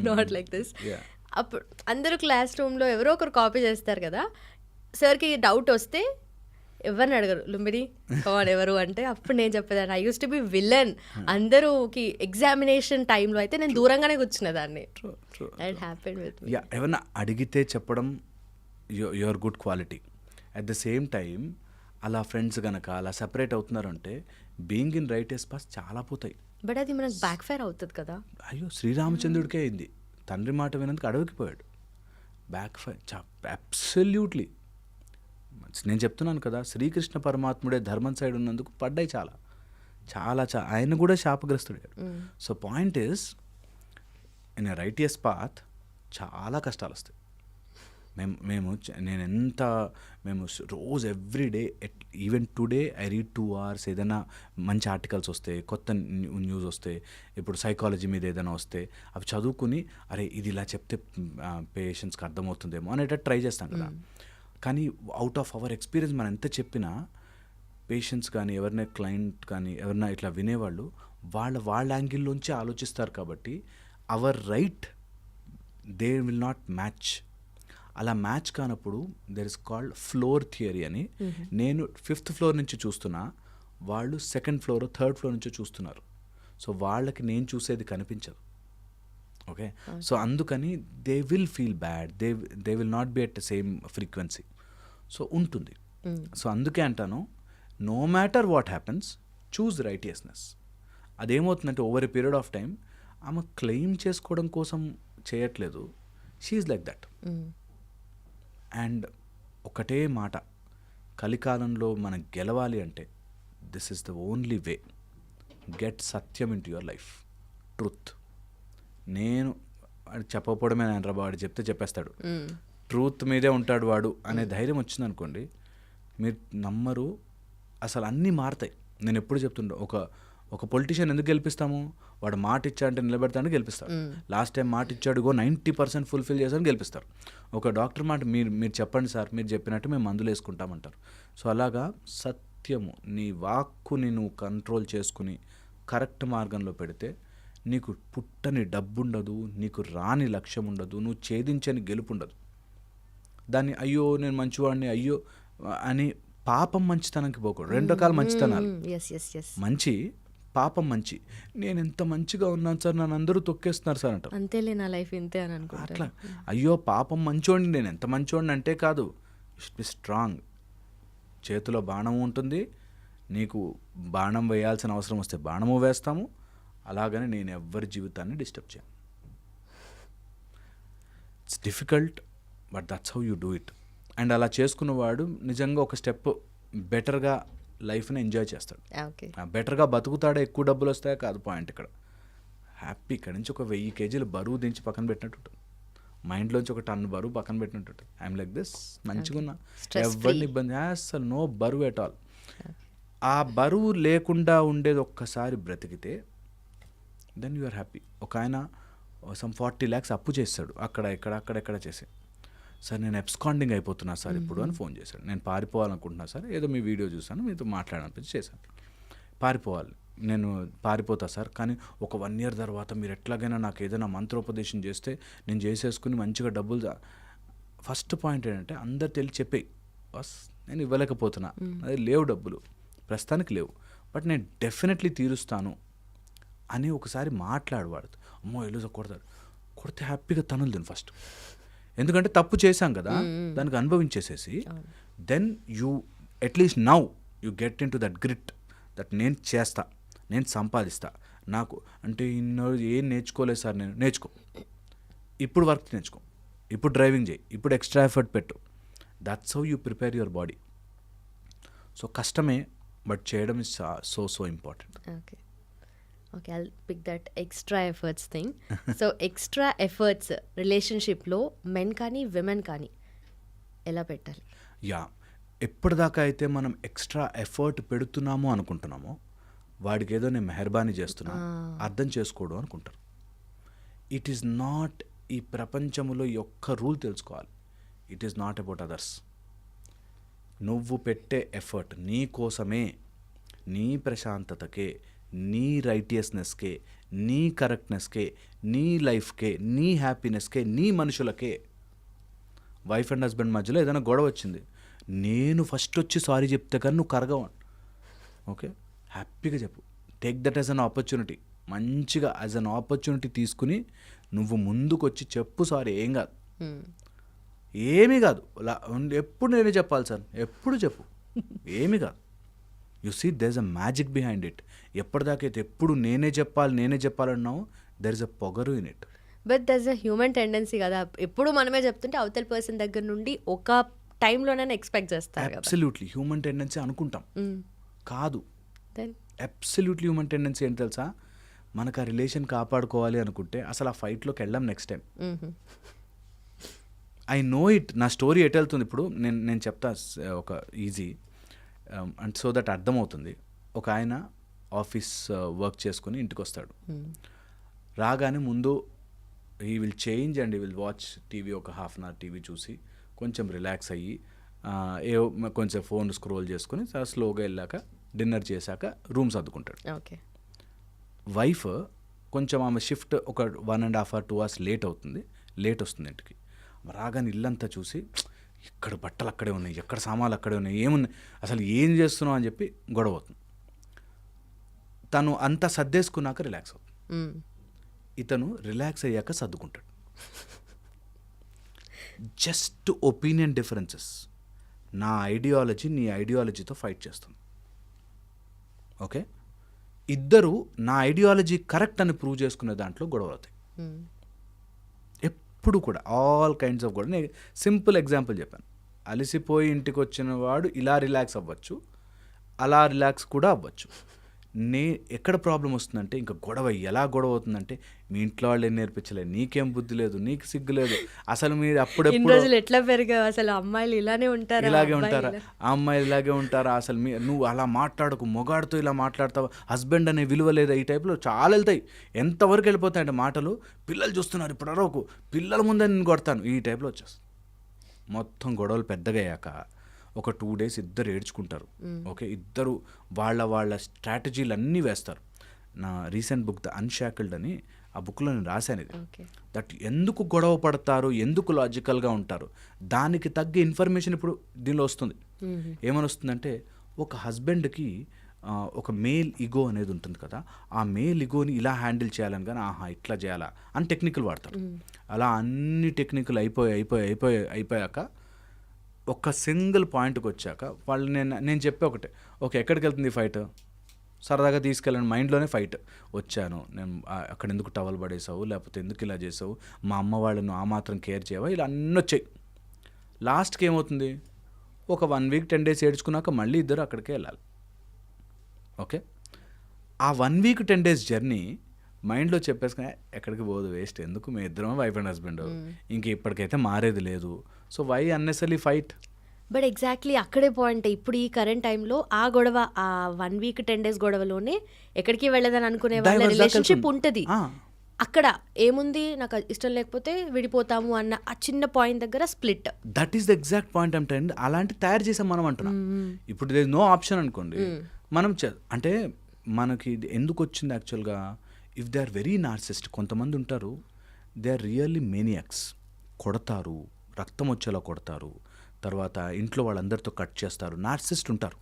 నాట్ లైక్ దిస్. అప్పుడు అందరూ క్లాస్ రూమ్లో ఎవరో ఒకరు కాపీ చేస్తారు కదా, సార్కి డౌట్ వస్తే ఎవరిని అడగరు, లుంబిని కమాన్ ఎవరు అంటే అప్పుడు నేను చెప్పేదాన్ని, I use to be villain. అందరూకి ఎగ్జామినేషన్ టైంలో అయితే నేను దూరంగానే కూర్చునేదాన్ని. That happened with me. ఎవరన్నా అడిగితే చెప్పడం your good quality. At the same time అలా ఫ్రెండ్స్ కనుక అలా సెపరేట్ అవుతున్నారంటే బీయింగ్ ఇన్ రైట్ పాస్ చాలా పోతాయి. బట్ అది మనకు బ్యాక్ ఫైర్ అవుతుంది కదా. అయ్యో, శ్రీరామచంద్రుడికే అయింది, తండ్రి మాట వినందుకు అడవికి పోయాడు. Back fire absolutely. నేను చెప్తున్నాను కదా, శ్రీకృష్ణ పరమాత్ముడే ధర్మం సైడ్ ఉన్నందుకు పడ్డాయి చాలా. ఆయన కూడా శాపగ్రస్తుడు. So point is in a righteous path చాలా కష్టాలు వస్తాయి. మేము రోజు everyday even today I read 2 hours. ఏదైనా మంచి ఆర్టికల్స్ వస్తే, కొత్త న్యూస్ వస్తే, ఇప్పుడు సైకాలజీ మీద ఏదైనా వస్తే అవి చదువుకుని అరే ఇది ఇలా చెప్తే పేషెంట్స్కి అర్థమవుతుందేమో అనేటట్టు ట్రై చేస్తాం కదా. కానీ అవుట్ ఆఫ్ అవర్ ఎక్స్పీరియన్స్ మనం ఎంత చెప్పినా పేషెంట్స్ కానీ ఎవరైనా క్లయింట్ కానీ ఎవరైనా ఇట్లా వినేవాళ్ళు వాళ్ళ యాంగిల్లోంచి ఆలోచిస్తారు. కాబట్టి our right they will not match. అలా మ్యాచ్ కానప్పుడు there is called floor theory అని. నేను 5th floor నుంచి చూస్తున్నా, వాళ్ళు 2nd floor 3rd floor నుంచి చూస్తున్నారు. సో వాళ్ళకి నేను చూసేది కనిపించదు. ఓకే, సో అందుకని they will feel bad, they will not be at the same frequency. So ఉంటుంది. సో అందుకే అంటాను, no matter what happens, choose righteousness. అదేమవుతుందంటే over a period of time ఆమె క్లెయిమ్ చేసుకోవడం కోసం చేయట్లేదు, షీఈ్ లైక్ దట్. అండ్ ఒకటే మాట, కలికాలంలో మనం గెలవాలి అంటే this is the only way. Get Satyam in to your life, truth. నేను చెప్పకపోవడమే ఆయన వాడు చెప్తే ట్రూత్ మీదే ఉంటాడు వాడు అనే ధైర్యం వచ్చిందనుకోండి, మీరు నమ్మరు, అసలు అన్నీ మారుతాయి. నేను ఎప్పుడు చెప్తుంటా, ఒక పొలిటీషియన్ ఎందుకు గెలిపిస్తాము? వాడు మాట ఇచ్చాడంటే నిలబెడతాడని గెలిపిస్తారు. లాస్ట్ టైం మాట ఇచ్చాడుగో 90% ఫుల్ఫిల్ చేశాడని గెలిపిస్తారు. ఒక డాక్టర్ మాట మీరు చెప్పండి సార్, మీరు చెప్పినట్టు మేము మందులు వేసుకుంటామంటారు. సో అలాగా సత్యము, నీ వాక్కుని నువ్వు కంట్రోల్ చేసుకుని కరెక్ట్ మార్గంలో పెడితే నీకు పుట్టని డబ్బు ఉండదు, నీకు రాని లక్ష్యం ఉండదు, నువ్వు ఛేదించని గెలుపు ఉండదు. దాన్ని అయ్యో నేను మంచివాడిని అయ్యో అని పాపం మంచితనంకి పోకూడదు. 2 రకాల మంచితనాలు, మంచి పాపం. మంచి, నేను ఎంత మంచిగా ఉన్నాను సార్, నన్ను అందరూ తొక్కేస్తున్నారు సార్ అంటారు, అంతేలే నా లైఫ్ ఇంతే అని అనుకుంటా. అట్లా అయ్యో పాపం మంచోండి, నేను ఎంత మంచోండి అంటే కాదు. Should be strong. చేతిలో బాణం ఉంటుంది, నీకు బాణం వేయాల్సిన అవసరం వస్తే బాణము వేస్తాము. అలాగని నేను ఎవ్వరి జీవితాన్ని డిస్టర్బ్ చేయను. It's difficult but that's how you do it. And అలా చేసుకున్నవాడు నిజంగా ఒక స్టెప్ బెటర్గా లైఫ్ని ఎంజాయ్ చేస్తాడు. బెటర్గా బతుకుతాడే. ఎక్కువ డబ్బులు వస్తాయో కాదు పాయింట్ ఇక్కడ. హ్యాపీ ఇక్కడ నుంచి ఒక 1000 kgs బరువు దించి పక్కన పెట్టినట్టు ఉంటుంది. మైండ్లోంచి 1 ton బరువు పక్కన పెట్టినట్టు ఉంటుంది. ఐఎమ్ లైక్ దిస్, మంచిగా ఉన్నా, ఎవరిని ఇబ్బంది, అసలు నో బరువు ఎట్ ఆల్. ఆ బరువు లేకుండా ఉండేది ఒక్కసారి బ్రతికితే దెన్ యు ఆర్ హ్యాపీ. ఒక ఆయన సమ్ 40 lakhs అప్పు చేస్తాడు, అక్కడెక్కడ చేసి, సార్ నేను ఎబ్స్కాండింగ్ అయిపోతున్నా సార్ ఇప్పుడు అని ఫోన్ చేశాడు. నేను పారిపోవాలనుకుంటున్నా సార్, ఏదో మీ వీడియో చూసాను, మీతో మాట్లాడాలనిపించి చేశాను. పారిపోవాలి, నేను పారిపోతా సార్, కానీ ఒక 1 year తర్వాత మీరు ఎట్లాగైనా నాకు ఏదైనా మంత్రోపదేశం చేస్తే నేను చేసేసుకుని మంచిగా డబ్బులు. ఫస్ట్ పాయింట్ ఏంటంటే అందరు తెలిసి చెప్పేయి, బస్ నేను ఇవ్వలేకపోతున్నా, అదే లేవు డబ్బులు ప్రస్తుతానికి లేవు, బట్ నేను డెఫినెట్లీ తీరుస్తాను అని ఒకసారి మాట్లాడవాడు. అమ్మో ఎల్లు కొడితే హ్యాపీగా తనులు తిను ఫస్ట్. ఎందుకంటే తప్పు చేశాం కదా, దానికి అనుభవించేసేసి then you at least now you get into that grit దట్ నేను చేస్తా, నేను సంపాదిస్తా. నాకు అంటే ఏం నేర్చుకోలేదు సార్, నేను నేర్చుకో, ఇప్పుడు వర్క్ నేర్చుకో, ఇప్పుడు డ్రైవింగ్ చేయి, ఇప్పుడు ఎక్స్ట్రా ఎఫర్ట్ పెట్టు. That's how you prepare your body. So కష్టమే, బట్ చేయడం is so important. Okay, I'll pick that extra efforts thing. So extra efforts రిలేషన్షిప్లో మెన్ కానీ విమెన్ కానీ ఎలా పెట్టాలి? ఎప్పటిదాకా అయితే మనం ఎక్స్ట్రా ఎఫర్ట్ పెడుతున్నామో అనుకుంటున్నామో వాడికి ఏదో నేను మెహర్బానీ చేస్తున్నా, అర్థం చేసుకోవడం అనుకుంటారు. ఇట్ ఈస్ నాట్, ఈ ప్రపంచంలో ఈ ఒక్క రూల్ తెలుసుకోవాలి, it is not about others. నువ్వు పెట్టే ఎఫర్ట్ నీ కోసమే, నీ ప్రశాంతతకే, నీ రైటియస్నెస్కే, నీ కరెక్ట్నెస్కే, నీ లైఫ్కే, నీ హ్యాపీనెస్కే, నీ మనుషులకే. వైఫ్ అండ్ హస్బెండ్ మధ్యలో ఏదైనా గొడవ వచ్చింది, నేను ఫస్ట్ వచ్చి సారీ చెప్తే కానీ నువ్వు కరగవు. ఓకే, హ్యాపీగా చెప్పు, take that as an opportunity. మంచిగా యాజ్ అన్ ఆపర్చునిటీ తీసుకుని నువ్వు ముందుకు వచ్చి చెప్పు సారీ, ఏం కాదు, ఏమీ కాదు, ఎప్పుడు నేనే చెప్పాలి సార్, ఎప్పుడు చెప్పు, ఏమీ కాదు. You see there is a magic behind it. ఎప్పటిదాకైతే ఎప్పుడు నేనే చెప్పాలన్నావు, దెర్ ఇస్ అ పొగరు in it. But there is a human tendency కదా, ఎప్పుడు మనమే చెప్తుంటే అవతల పర్సన్ దగ్గర నుండి ఒక టైంలోనే ఎక్స్పెక్ట్ చేస్తారు. అబ్సల్యూట్లీ హ్యూమన్ టెండెన్సీ అనుకుంటాం, కాదు. అబ్సల్యూట్లీ హ్యూమన్ టెండెన్సీ ఏంటి తెలుసా, మనకు ఆ రిలేషన్ కాపాడుకోవాలి అనుకుంటే అసలు ఆ ఫైట్లోకి వెళ్ళాం next time. I know it. నా స్టోరీ ఎటు వెళ్తుంది ఇప్పుడు నేను చెప్తా ఒక ఈజీ అండ్ సో దట్ అర్థమవుతుంది. ఒక ఆయన ఆఫీస్ వర్క్ చేసుకుని ఇంటికి వస్తాడు. రాగానే ముందు ఈ విల్ చేంజ్ అండ్ ఈ విల్ వాచ్ టీవీ, ఒక హాఫ్ అన్ అవర్ టీవీ చూసి కొంచెం రిలాక్స్ అయ్యి కొంచెం ఫోన్ స్క్రోల్ చేసుకుని స్లోగా వెళ్ళాక డిన్నర్ చేశాక రూమ్ సర్దుకుంటాడు. ఓకే. వైఫ్ కొంచెం ఆమె షిఫ్ట్ ఒక 1.5 hours 2 hours లేట్ వస్తుంది ఇంటికి. రాగానే ఇల్లంతా చూసి ఇక్కడ బట్టలు అక్కడే ఉన్నాయి, ఎక్కడ సామాన్లు అక్కడే ఉన్నాయి, ఏమున్నాయి, అసలు ఏం చేస్తున్నావు అని చెప్పి గొడవ అవుతుంది. తను అంతా సర్దేసుకున్నాక రిలాక్స్ అవుతుంది. ఇతను రిలాక్స్ అయ్యాక సర్దుకుంటాడు. Just opinion differences. నా ఐడియాలజీ నీ ఐడియాలజీతో ఫైట్ చేస్తుంది. ఓకే, ఇద్దరు నా ఐడియాలజీ కరెక్ట్ అని ప్రూవ్ చేసుకునే దాంట్లో గొడవలు అవుతాయి ఎప్పుడు కూడా. ఆల్ కైండ్స్ ఆఫ్ గొడవ. నేను సింపుల్ ఎగ్జాంపుల్ చెప్పాను. అలసిపోయి ఇంటికి వచ్చిన వాడు ఇలా రిలాక్స్ అవ్వచ్చు, అలా రిలాక్స్ కూడా అవ్వచ్చు. ఎక్కడ ప్రాబ్లం వస్తుందంటే, ఇంకా గొడవ ఎలా గొడవ అవుతుందంటే, మీ ఇంట్లో వాళ్ళు ఏం నేర్పించలేదు, నీకేం బుద్ధి లేదు, నీకు సిగ్గు లేదు, అసలు మీరు అప్పుడెప్పుడు ఎట్లా పెరిగావు, అసలు అమ్మాయిలు ఇలాగే ఉంటారా, ఆ అమ్మాయిలు ఇలాగే ఉంటారా, అసలు నువ్వు అలా మాట్లాడకు, మొగాడితో ఇలా మాట్లాడతావు, హస్బెండ్ అనే విలువ లేదా, ఈ టైప్లో చాలా వెళ్తాయి. ఎంతవరకు వెళ్ళిపోతాయంటే మాటలు, పిల్లలు చూస్తున్నారు ఇప్పుడు అరవకు, పిల్లల ముందే నేను కొడతాను, ఈ టైప్లో వచ్చేస్తుంది. మొత్తం గొడవలు పెద్దగా అయ్యాక ఒక 2 days ఇద్దరు ఏడ్చుకుంటారు. ఓకే, ఇద్దరు వాళ్ళ స్ట్రాటజీలు అన్నీ వేస్తారు. నా రీసెంట్ బుక్ ద అన్షాకిల్డ్ అని, ఆ బుక్లో నేను రాశాను ఇది. దట్ ఎందుకు గొడవ పడతారు, ఎందుకు లాజికల్గా ఉంటారు, దానికి తగ్గ ఇన్ఫర్మేషన్ ఇప్పుడు దీనిలో వస్తుంది. ఏమని వస్తుందంటే, ఒక హస్బెండ్కి ఒక మేల్ ఇగో అనేది ఉంటుంది కదా, ఆ మేల్ ఇగోని ఇలా హ్యాండిల్ చేయాలని కానీ, ఇట్లా చేయాలా అని టెక్నికల్ వాడతారు. అలా అన్ని టెక్నికల్ అయిపోయాక ఒక సింగిల్ పాయింట్కి వచ్చాక వాళ్ళు నేను చెప్పే ఒకటే, ఓకే ఎక్కడికి వెళ్తుంది ఫైట్, సరదాగా తీసుకెళ్ళండి, మైండ్లోనే ఫైట్. వచ్చాను నేను, అక్కడ ఎందుకు టవల్ పడేసావు, లేకపోతే ఎందుకు ఇలా చేసావు, మా అమ్మ వాళ్ళను ఆ మాత్రం కేర్ చేయవా, ఇలా అన్నీ వచ్చాయి. లాస్ట్కి ఏమవుతుంది, ఒక 1 week 10 days ఏడ్చుకున్నాక మళ్ళీ ఇద్దరు అక్కడికే వెళ్ళాలి. ఓకే, ఆ 1 week 10 days జర్నీ మైండ్లో చెప్పేసుకుని ఎక్కడికి పోదు, వేస్ట్, ఎందుకు, మీ ఇద్దరం వైఫ్ అండ్ హస్బెండ్, ఇంక ఇప్పటికైతే మారేది లేదు, so why unnecessary fight. But exactly అక్కడే పాయింట్. ఇప్పుడు ఈ కరెంట్ టైంలో ఆ గొడవ, ఆ 1 week 10 days గొడవలోనే ఎక్కడికి వెళ్ళదని అనుకునే వాళ్ళ రిలేషన్షిప్ ఉంటుంది. అక్కడ ఏముంది, నాకు ఇష్టం లేకపోతే విడిపోతాము అన్న ఆ చిన్న పాయింట్ దగ్గర split. That is the exact point అంటే, అలాంటి తయారు చేసాం మనం అంటున్నాం. ఇప్పుడు దేర్ నో ఆప్షన్ అనుకోండి, మనం అంటే మనకి ఇది ఎందుకు వచ్చింది యాక్చువల్గా, if they are very narcissist, కొంతమంది ఉంటారు, దే ఆర్ రియల్లీ మేనియాక్స్, కొడతారు, రక్తం వచ్చేలా కొడతారు, తర్వాత ఇంట్లో వాళ్ళందరితో కట్ చేస్తారు, నార్సిస్ట్ ఉంటారు.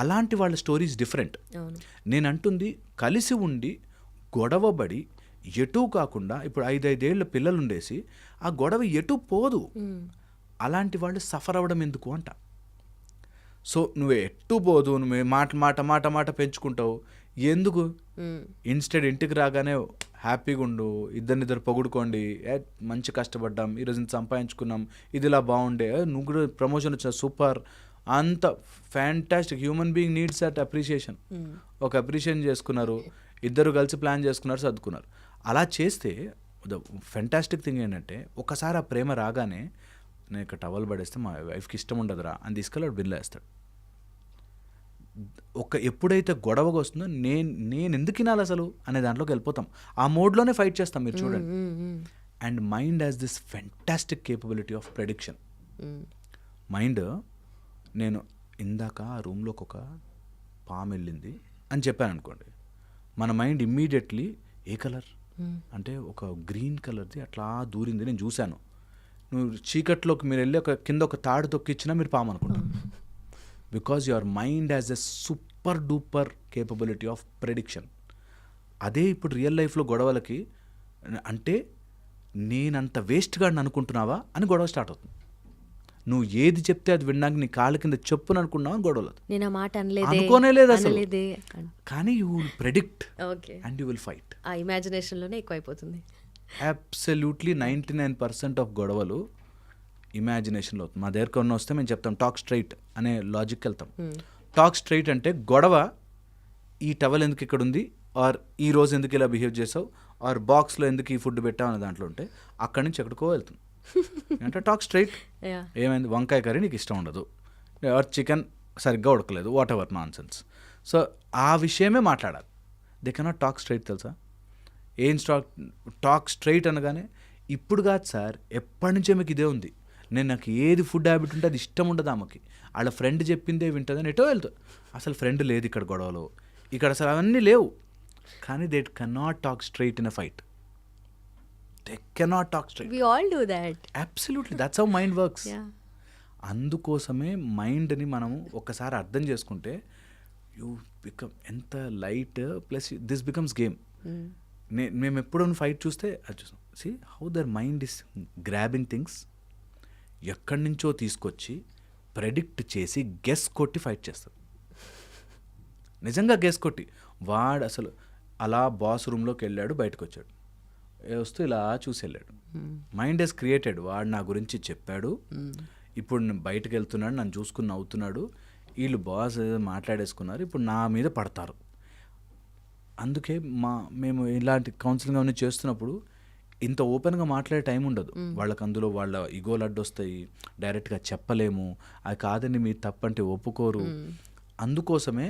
అలాంటి వాళ్ళ స్టోరీస్ డిఫరెంట్. నేను అంటుంది, కలిసి ఉండి గొడవబడి ఎటూ కాకుండా, ఇప్పుడు 5 ఏళ్ళ పిల్లలు ఉండేసి ఆ గొడవ ఎటూ పోదు, అలాంటి వాళ్ళు సఫర్ అవ్వడం ఎందుకు అంట. సో నువ్వు ఎట్టు పోదు, నువ్వు మాట పెంచుకుంటావు ఎందుకు, ఇన్స్టెడ్ ఇంటికి రాగానే హ్యాపీగా ఉండు, ఇద్దరు పొగుడుకోండి, మంచి కష్టపడ్డాం, ఈరోజు ఇంత సంపాదించుకున్నాం, ఇది ఇలా బాగుండే, నువ్వు కూడా ప్రమోషన్ వచ్చిన సూపర్, అంత fantastic. Human being needs that appreciation. ఒక అప్రిషియేషన్ చేసుకున్నారు, ఇద్దరు కలిసి ప్లాన్ చేసుకున్నారు, సర్దుకున్నారు. అలా చేస్తే ద ఫ్యాంటాస్టిక్ థింగ్ ఏంటంటే, ఒకసారి ఆ ప్రేమ రాగానే, నేను ఇక్కడ టవల్ పడేస్తే మా వైఫ్కి ఇష్టం ఉండదురా అని తీసుకెళ్ళి బిల్లు వేస్తాడు. ఎప్పుడైతే గొడవగా వస్తుందో, నేను ఎందుకు వినాలి అసలు అనే దాంట్లోకి వెళ్ళిపోతాం. ఆ మోడ్లోనే ఫైట్ చేస్తాం, మీరు చూడండి. And mind has this fantastic capability of prediction. Mind, నేను ఇందాక ఆ రూమ్లోకి ఒక పాము వెళ్ళింది అని చెప్పాను అనుకోండి, మన మైండ్ ఇమ్మీడియట్లీ ఏ కలర్ అంటే ఒక గ్రీన్ కలర్ది అట్లా దూరింది, నేను చూశాను. నువ్వు చీకట్లోకి మీరు వెళ్ళి కింద ఒక తాడు తొక్కిచ్చినా మీరు పాము అనుకుంటారు. Because your mind has a super duper capability of prediction. అదే ఇప్పుడు రియల్ లైఫ్లో గొడవలకి అంటే, నేనంత వేస్ట్గా అనుకుంటున్నావా అని గొడవ స్టార్ట్ అవుతుంది. నువ్వు ఏది చెప్తే అది వినడానికి నీ కాళ్ళ కింద చెప్పుని అనుకున్నావు అని గొడవలు. నేను ఆ మాట అనుకోనే లేదు అసలు, కానీ you will predict and you will fight. ఆ ఇమాజినేషన్లోనే ఎక్కువైపోతుంది. అబ్సల్యూట్లీ 99% ఆఫ్ గొడవలు ఇమాజినేషన్లో అవుతుంది. మా దగ్గర కొన్ని వస్తే మేము చెప్తాం టాక్ స్ట్రైట్ అనే లాజిక్కి వెళ్తాం. టాక్ స్ట్రైట్ అంటే, గొడవ ఈ టవల్ ఎందుకు ఇక్కడ ఉంది, ఆర్ ఈ రోజు ఎందుకు ఇలా బిహేవ్ చేసావు, ఆర్ బాక్స్లో ఎందుకు ఈ ఫుడ్ పెట్టావు అనే దాంట్లో ఉంటే అక్కడి నుంచి ఎక్కడికో వెళ్తుంది. అంటే టాక్ స్ట్రైట్. Yeah. ఏమైంది, వంకాయ కర్రీ నీకు ఇష్టం ఉండదు, ఆర్ చికెన్ సరిగ్గా ఉడకలేదు, whatever nonsense. So ఆ విషయమే మాట్లాడాలి. They cannot talk straight. తెలుసా ఏం టాక్ స్ట్రైట్ అనగానే ఇప్పుడు కాదు సార్, ఎప్పటి నుంచే మీకు ఇదే ఉంది. నాకు ఏది ఫుడ్ హ్యాబిట్ ఉంటే అది ఇష్టం ఉండదు ఆమెకి. వాళ్ళ ఫ్రెండ్ చెప్పిందే వింటుందని ఎటో వెళ్తుంది. అసలు ఫ్రెండ్ లేదు ఇక్కడ గొడవలో, ఇక్కడ అసలు అవన్నీ లేవు. కానీ they cannot talk straight in a fight. They cannot talk straight. We all do that. Absolutely, that's how mind works. Yeah. అందుకోసమే మైండ్ని మనము ఒక్కసారి అర్థం చేసుకుంటే యూ బికమ్ ఎంత light, plus this becomes game. మేము ఎప్పుడూ ఫైట్ చూస్తే అది చూస్తాం. See how their mind is grabbing things, ఎక్కడి నుంచో తీసుకొచ్చి ప్రెడిక్ట్ చేసి గెస్ కొట్టి ఫైట్ చేస్తారు. నిజంగా గెస్ కొట్టి వాడు అసలు అలా బాస్ రూమ్లోకి వెళ్ళాడు, బయటకు వచ్చాడు, వస్తూ ఇలా చూసి వెళ్ళాడు. Mind has created. వాడు నా గురించి చెప్పాడు, ఇప్పుడు నేను బయటకు వెళ్తున్నాడు, నన్ను చూసుకుని నవ్వుతున్నాడు, వీళ్ళు బాస్ మాట్లాడేసుకున్నారు, ఇప్పుడు నా మీద పడతారు. అందుకే మేము ఇలాంటి కౌన్సిలింగ్ అవన్నీ చేస్తున్నప్పుడు ఇంత ఓపెన్గా మాట్లాడే టైం ఉండదు వాళ్ళకి. అందులో వాళ్ళ ఈగోలు అడ్డొస్తాయి, డైరెక్ట్గా చెప్పలేము, అది కాదని మీరు తప్పంటే ఒప్పుకోరు. అందుకోసమే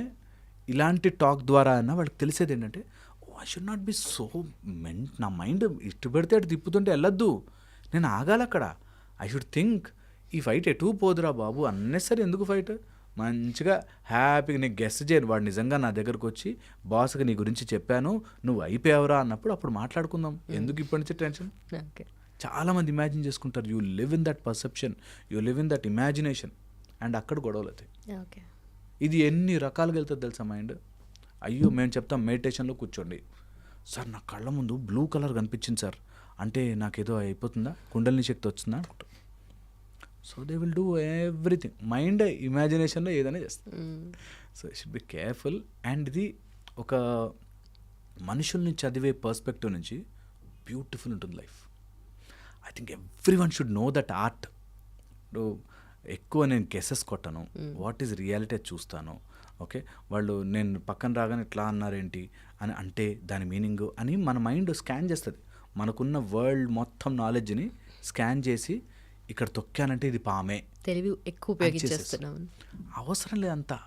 ఇలాంటి టాక్ ద్వారా అయినా వాళ్ళకి తెలిసేది ఏంటంటే, I should not be so నా మైండ్ ఇటు పెడితే అటు తిప్పుతుంటే వెళ్ళొద్దు, నేను ఆగాలి అక్కడ. ఐ షుడ్ థింక్ ఈ ఫైట్ ఎటు పోదురా బాబు, అన్నెసరీ ఎందుకు ఫైట్, మంచిగా హ్యాపీగా నీకు గెస్ట్ చేయను. వాడు నిజంగా నా దగ్గరకు వచ్చి బాస్కి నీ గురించి చెప్పాను, నువ్వు అయిపోయావురా అన్నప్పుడు అప్పుడు మాట్లాడుకుందాం. ఎందుకు ఇప్పటి నుంచి టెన్షన్? చాలామంది ఇమాజిన్ చేసుకుంటారు. You live in that perception, you live in that imagination, and అక్కడ గొడవలు అవుతాయి. ఇది ఎన్ని రకాలుగా వెళ్తుంది తెలుసా మైండ్. అయ్యో మేము చెప్తాం మెడిటేషన్లో కూర్చోండి సార్, నా కళ్ళ ముందు బ్లూ కలర్ కనిపించింది సార్, అంటే నాకేదో అయిపోతుందా, కుండలిని శక్తి వచ్చిందా అనుకుంటా. So they will do everything. Mind ఇమాజినేషన్లో ఏదైనా చేస్తుంది. So should be careful. And ఇది ఒక మనుషుల్ని చదివే పర్స్పెక్టివ్ నుంచి బ్యూటిఫుల్ ఉంటుంది life. I think everyone should know that art. ఎక్కువ నేను గెసెస్ కొట్టను, వాట్ ఈజ్ రియాలిటీ చూస్తాను. ఓకే, వాళ్ళు నేను పక్కన రాగానే ఇట్లా అన్నారేంటి అని అంటే దాని మీనింగ్ అని మన మైండ్ స్కాన్ చేస్తుంది. మనకున్న వరల్డ్ మొత్తం నాలెడ్జ్ని స్కాన్ చేసి ఇక్కడ తొక్కానంటే ఇది పామే, తెలివి ఎక్కువ ఉపయోగించేస్తున్నాం. అవసరం లేదంతా.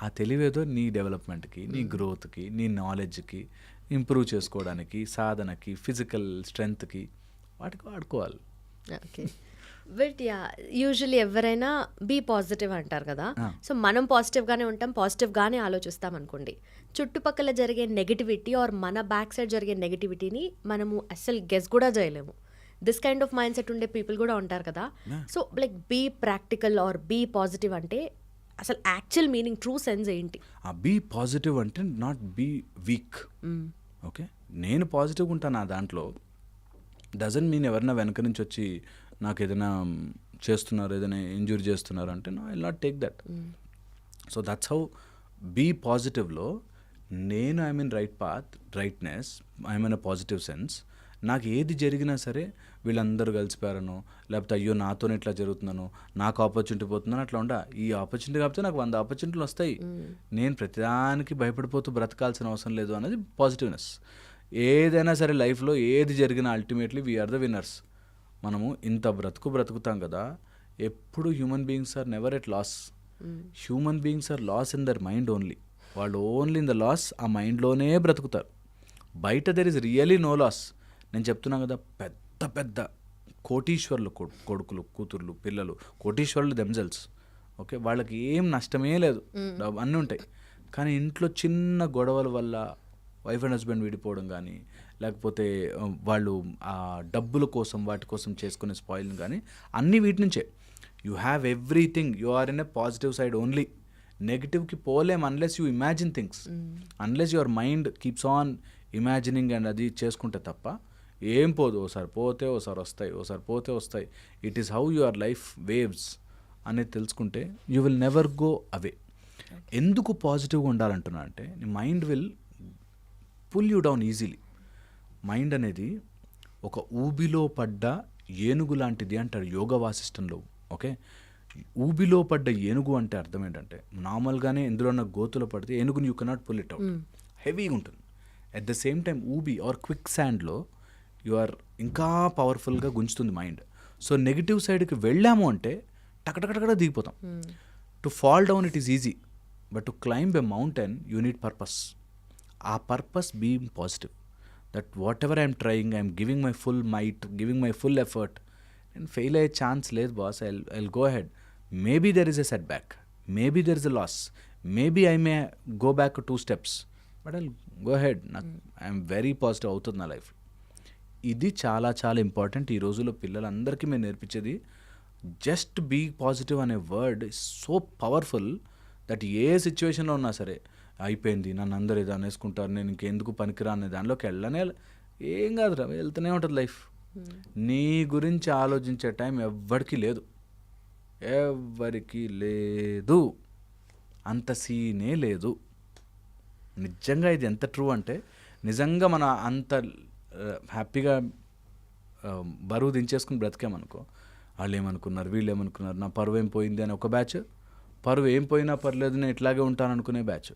ఆ తెలివేదో నీ డెవలప్మెంట్కి, నీ గ్రోత్కి, నీ నాలెడ్జ్కి, ఇంప్రూవ్ చేసుకోవడానికి, సాధనకి, ఫిజికల్ స్ట్రెంగ్త్కి, వాటికి వాడుకోవాలి. ఓకే, బట్ యా యూజువల్లీ ఎవరైనా బీ పాజిటివ్ అంటారు కదా. సో మనం పాజిటివ్గానే ఉంటాం, పాజిటివ్గానే ఆలోచిస్తాం అనుకోండి. చుట్టుపక్కల జరిగే నెగిటివిటీ ఆర్ మన బ్యాక్ సైడ్ జరిగే నెగిటివిటీని మనము అస్సలు గెస్ కూడా చేయలేము. This kind of mindset ఉండే పీపుల్ కూడా ఉంటారు కదా. So like be practical or be positive అంటే అసలు యాక్చువల్ మీనింగ్, ట్రూ సెన్స్ ఏంటి? బీ పాజిటివ్ అంటే నాట్ బీ వీక్. ఓకే, నేను పాజిటివ్గా ఉంటాను, ఆ దాంట్లో డజంట్ మీన్ ఎవరైనా వెనక నుంచి వచ్చి నాకు ఏదైనా చేస్తున్నారు, ఏదైనా ఇంజూరీ చేస్తున్నారు అంటే no, I will not take that. So that's how be పాజిటివ్లో నేను I mean right path, rightness, I mean a positive sense. నాకు ఏది జరిగినా సరే వీళ్ళందరూ కలిసిపోయారను, లేకపోతే అయ్యో నాతోనే ఇట్లా జరుగుతున్నాను, నాకు ఆపర్చునిటీ పోతుందని అట్లా ఉండా. ఈ ఆపర్చునిటీ కాకపోతే నాకు 100 ఆపర్చునిటీలు వస్తాయి. నేను ప్రతిదానికి భయపడిపోతూ బ్రతకాల్సిన అవసరం లేదు అనేది పాజిటివ్నెస్. ఏదైనా సరే లైఫ్లో ఏది జరిగినా అల్టిమేట్లీ వీఆర్ ద విన్నర్స్. మనము ఇంత బ్రతుకుతాం కదా, ఎప్పుడు human beings are never at loss. Human beings are loss in their mind only. వాళ్ళు ఓన్లీ ఇన్ ద లాస్, ఆ మైండ్లోనే బ్రతుకుతారు. బయట there is really no loss. నేను చెప్తున్నాను కదా, పెద్ద పెద్ద కోటీశ్వర్లు కొడుకులు, కూతుర్లు, పిల్లలు కోటీశ్వర్లు దెమ్సెల్స్. ఓకే, వాళ్ళకి ఏం నష్టమే లేదు, అన్నీ ఉంటాయి. కానీ ఇంట్లో చిన్న గొడవల వల్ల వైఫ్ అండ్ హస్బెండ్ విడిపోవడం కానీ, లేకపోతే వాళ్ళు ఆ డబ్బుల కోసం వాటి కోసం చేసుకునే స్పాయిలింగ్ కానీ, అన్నీ వీటి నుంచే. You have everything, you are in a positive side only. నెగిటివ్కి పోలేం unless you imagine things, unless your mind keeps on imagining and అది చేసుకుంటే తప్ప ఏం పోదు. ఓసారి పోతే ఓసారి వస్తాయి, ఓసారి పోతే వస్తాయి. It is how your life waves అనేది తెలుసుకుంటే you will never go away. ఎందుకు పాజిటివ్గా ఉండాలంటున్నా అంటే, నీ mind will pull you down easily. Mind అనేది ఒక ఊబిలో పడ్డ ఏనుగు లాంటిది అంటారు యోగ వాసిష్టంలో. ఓకే, ఊబిలో పడ్డ ఏనుగు అంటే అర్థం ఏంటంటే నార్మల్గానే ఎందులో ఉన్న గోతులో పడితే ఏనుగుని you cannot pull it out, హెవీగా ఉంటుంది. అట్ ద సేమ్ టైం ఊబి ఆర్ క్విక్ శాండ్లో యు ఆర్ ఇంకా పవర్ఫుల్గా గుంజుతుంది మైండ్. సో నెగిటివ్ సైడ్కి వెళ్ళాము అంటే టకటకటకట దిగిపోతాం. To fall down it is easy, but to climb a mountain you need purpose. ఆ purpose being positive, that whatever I'm trying, I'm giving my full might, giving my full effort. నేను fail అయ్యే chance లేదు boss, I'll go ahead. Maybe there is a setback, maybe there is a loss, maybe I may go back 2 steps, but I'll go ahead. నాకు I'm very positive అవుతుంది నా life. ఇది చాలా చాలా important. ఈ రోజుల్లో పిల్లలందరికీ మేము నేర్పించేది జస్ట్ బీ పాజిటివ్ అనే word is so powerful that ఏ సిచ్యువేషన్లో ఉన్నా సరే అయిపోయింది, నన్ను అందరు ఏదో అనేసుకుంటారు, నేను ఇంకెందుకు పనికిరా అనే దానిలోకి వెళ్ళనే ఏం కాదురా, వెళ్తూనే ఉంటుంది లైఫ్. నీ గురించి ఆలోచించే టైం ఎవ్వరికి లేదు, అంత సీనే లేదు. నిజంగా ఇది ఎంత ట్రూ అంటే, నిజంగా మన అంత హ్యాపీగా బరువు దించేసుకుని బ్రతికామనుకో, వాళ్ళు ఏమనుకున్నారు, వీళ్ళు ఏమనుకున్నారు, నా పరువు ఏం పోయింది అని ఒక బ్యాచ్, పరువు ఏం పోయినా పర్లేదు నేను ఇట్లాగే ఉంటాను అనుకునే బ్యాచ్.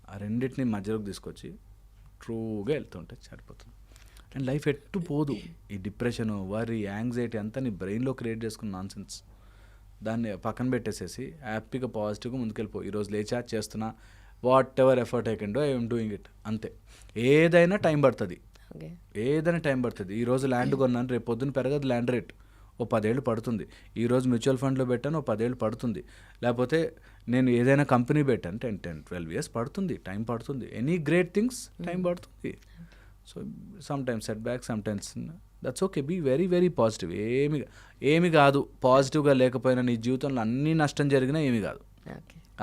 ఆ రెండింటిని మధ్యలోకి తీసుకొచ్చి ట్రూగా వెళ్తుంటే సరిపోతుంది. అండ్ లైఫ్ ఎట్టు పోదు. ఈ డిప్రెషను, వరీ, యాంగ్జైటీ అంతా నీ బ్రెయిన్లో క్రియేట్ చేసుకున్న నాన్సెన్స్. దాన్ని పక్కన పెట్టేసేసి హ్యాపీగా పాజిటివ్గా ముందుకెళ్ళిపో. ఈరోజు లేచా చేస్తున్నా, what ever effort I can do, I'm doing it, అంతే. ఏదైనా టైం పడుతుంది, ఈరోజు ల్యాండ్ కొన్నాను, రేపు పొద్దున్న పెరగదు ల్యాండ్ రేట్, ఓ 10 ఏళ్ళు పడుతుంది. ఈరోజు మ్యూచువల్ ఫండ్లో పెట్టాను, ఓ 10 ఏళ్ళు పడుతుంది. లేకపోతే నేను ఏదైనా కంపెనీ పెట్టాను, 10-12 years పడుతుంది, టైం పడుతుంది. ఎనీ గ్రేట్ థింగ్స్ టైం పడుతుంది. So sometimes setback, sometimes that's okay. Be very very positive. ఏమి కాదు, పాజిటివ్గా లేకపోయినా నీ జీవితంలో అన్ని నష్టం జరిగినా ఏమి కాదు.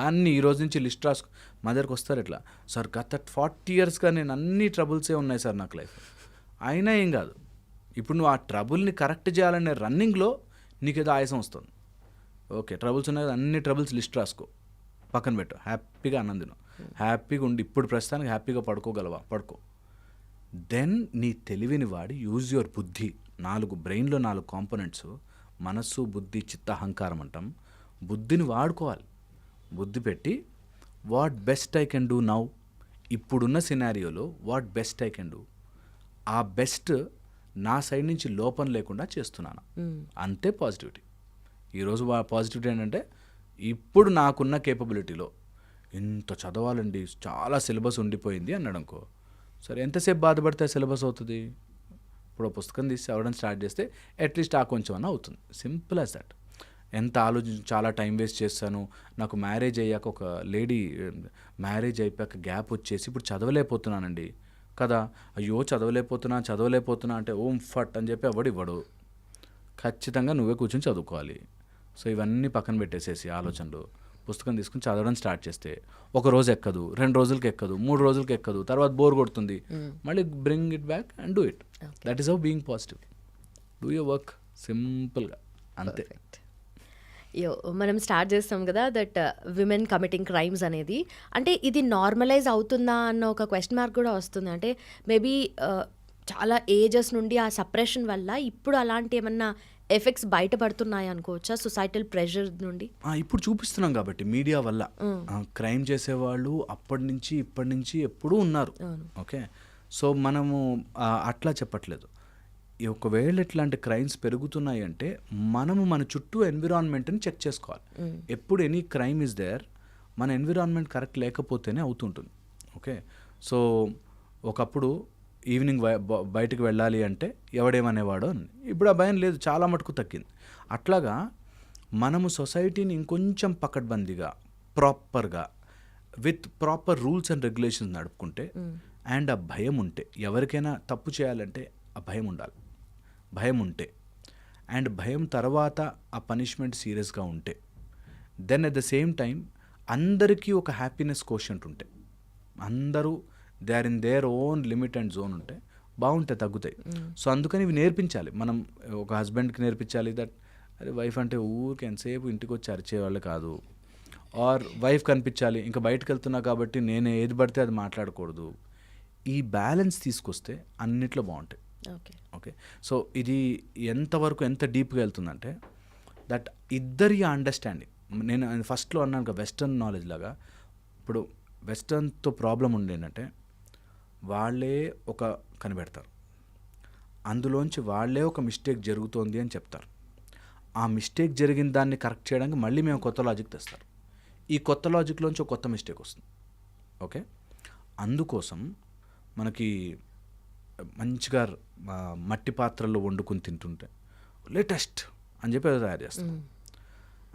అన్నీ ఈ రోజు నుంచి లిస్ట్ రాసుకో. మా దగ్గరకు వస్తారు ఇట్లా, సార్ గత 40 yearsగా నేను అన్ని ట్రబుల్సే ఉన్నాయి సార్ నాకు లైఫ్, అయినా ఏం కాదు. ఇప్పుడు నువ్వు ఆ ట్రబుల్ని కరెక్ట్ చేయాలనే రన్నింగ్లో నీకేదో ఆయాసం వస్తుంది. ఓకే, ట్రబుల్స్ ఉన్నాయి, అన్ని ట్రబుల్స్ లిస్ట్ రాసుకో, పక్కన పెట్టు, హ్యాపీగా ఆనందిను, హ్యాపీగా ఉండి ఇప్పుడు ప్రస్తుతానికి హ్యాపీగా పడుకోగలవా, పడుకో. దెన్ నీ తెలివిని వాడి యూజ్ యువర్ బుద్ధి. బ్రెయిన్లో 4 కాంపోనెంట్స్, మనస్సు, బుద్ధి, చిత్త, అహంకారం అంటాం. బుద్ధిని వాడుకోవాలి. బుద్ధి పెట్టి what best I can do now, ఇప్పుడున్న సినారియోలో what best I can do, ఆ బెస్ట్ నా సైడ్ నుంచి లోపం లేకుండా చేస్తున్నాను, అంతే పాజిటివిటీ. ఈరోజు పాజిటివిటీ ఏంటంటే, ఇప్పుడు నాకున్న కేపబిలిటీలో ఇంత చదవాలండి, చాలా సిలబస్ ఉండిపోయింది అన్నాడు అనుకో, సరే ఎంతసేపు బాధపడితే సిలబస్ అవుతుంది? ఇప్పుడు పుస్తకం తీసి చదవడం స్టార్ట్ చేస్తే అట్లీస్ట్ ఆ కొంచెం అన్న అవుతుంది. Simple as that. ఎంత ఆలోచించి చాలా టైం వేస్ట్ చేస్తాను. నాకు మ్యారేజ్ అయ్యాక ఒక లేడీ మ్యారేజ్ అయిపోయాక గ్యాప్ వచ్చేసి ఇప్పుడు చదవలేకపోతున్నానండి కదా, అయ్యో చదవలేకపోతున్నా అంటే ఓం ఫట్ అని చెప్పి ఇవ్వడు. ఖచ్చితంగా నువ్వే కూర్చొని చదువుకోవాలి. సో ఇవన్నీ పక్కన పెట్టేసేసి ఆలోచనలు, పుస్తకం తీసుకుని చదవడం స్టార్ట్ చేస్తే 1 రోజు ఎక్కదు, 2 రోజులకి ఎక్కదు, 3 రోజులకి ఎక్కదు, తర్వాత బోర్ కొడుతుంది, మళ్ళీ bring it back and do it. That is how being positive. Do your work సింపుల్గా, అంతే. మనం స్టార్ట్ చేస్తాం కదా దట్ విమెన్ కమిటింగ్ క్రైమ్స్ అనేది, అంటే ఇది నార్మలైజ్ అవుతుందా అన్న ఒక క్వశ్చన్ మార్క్ కూడా వస్తుంది. అంటే మేబీ చాలా ఏజెస్ నుండి ఆ సప్రెషన్ వల్ల ఇప్పుడు అలాంటి ఏమన్నా ఎఫెక్ట్స్ బయటపడుతున్నాయి అనుకోవచ్చా సొసైటల్ ప్రెషర్ నుండి? ఇప్పుడు చూపిస్తున్నాం కాబట్టి మీడియా వల్ల క్రైమ్ చేసేవాళ్ళు అప్పటి నుంచి ఇప్పటి నుంచి ఎప్పుడూ ఉన్నారు. ఓకే, సో మనము అట్లా చెప్పట్లేదు. ఒకవేళ ఇట్లాంటి క్రైమ్స్ పెరుగుతున్నాయి అంటే మనము మన చుట్టూ ఎన్విరాన్మెంట్ని చెక్ చేసుకోవాలి. ఎప్పుడు ఎనీ క్రైమ్ ఇస్ దేర్, మన ఎన్విరాన్మెంట్ కరెక్ట్ లేకపోతేనే అవుతుంటుంది. ఓకే, సో ఒకప్పుడు ఈవినింగ్ బయటకు వెళ్ళాలి అంటే ఎవడేమనేవాడో అని, ఇప్పుడు ఆ భయం లేదు, చాలా మటుకు తగ్గింది. అట్లాగా మనము సొసైటీని ఇంకొంచెం పకడ్బందీగా, ప్రాపర్గా, with proper rules and regulations నడుపుకుంటే, అండ్ ఆ భయం ఉంటే, ఎవరికైనా తప్పు చేయాలంటే ఆ భయం ఉండాలి. భయం ఉంటే, అండ్ భయం తర్వాత ఆ పనిష్మెంట్ సీరియస్గా ఉంటే, then at the same time అందరికీ ఒక హ్యాపీనెస్ కోషంట్ ఉంటే, అందరూ they are in their own limit and zone ఉంటే బాగుంటాయి, తగ్గుతాయి. సో అందుకని ఇవి నేర్పించాలి. మనం ఒక హస్బెండ్కి నేర్పించాలి దట్ అరే వైఫ్ అంటే ఊరికి ఎంతసేపు ఇంటికి వచ్చి అరిచేవాళ్ళు కాదు. ఆర్ వైఫ్ కనిపించాలి, ఇంకా బయటకు వెళ్తున్నా కాబట్టి నేను ఏది పడితే అది మాట్లాడకూడదు. ఈ బ్యాలెన్స్ తీసుకొస్తే అన్నిట్లో బాగుంటాయి. ఓకే, సో ఇది ఎంతవరకు ఎంత డీప్గా వెళ్తుందంటే, దట్ ఇద్దరి అండర్స్టాండింగ్. నేను ఫస్ట్లో అన్నాను కదా వెస్టర్న్ నాలెడ్జ్ లాగా, ఇప్పుడు వెస్టర్న్తో ప్రాబ్లం ఉండేంటంటే వాళ్ళే ఒక కనిపెడతారు, అందులోంచి వాళ్ళే ఒక మిస్టేక్ జరుగుతోంది అని చెప్తారు. ఆ మిస్టేక్ జరిగిన దాన్ని కరెక్ట్ చేయడానికి మళ్ళీ మేము కొత్త లాజిక్ తెస్తారు. ఈ కొత్త లాజిక్లోంచి ఒక కొత్త మిస్టేక్ వస్తుంది. ఓకే, అందుకోసం మనకి మంచిగా మట్టి పాత్రల్లో వండుకుని తింటుంటే లేటెస్ట్ అని చెప్పి అది తయారు చేస్తాం.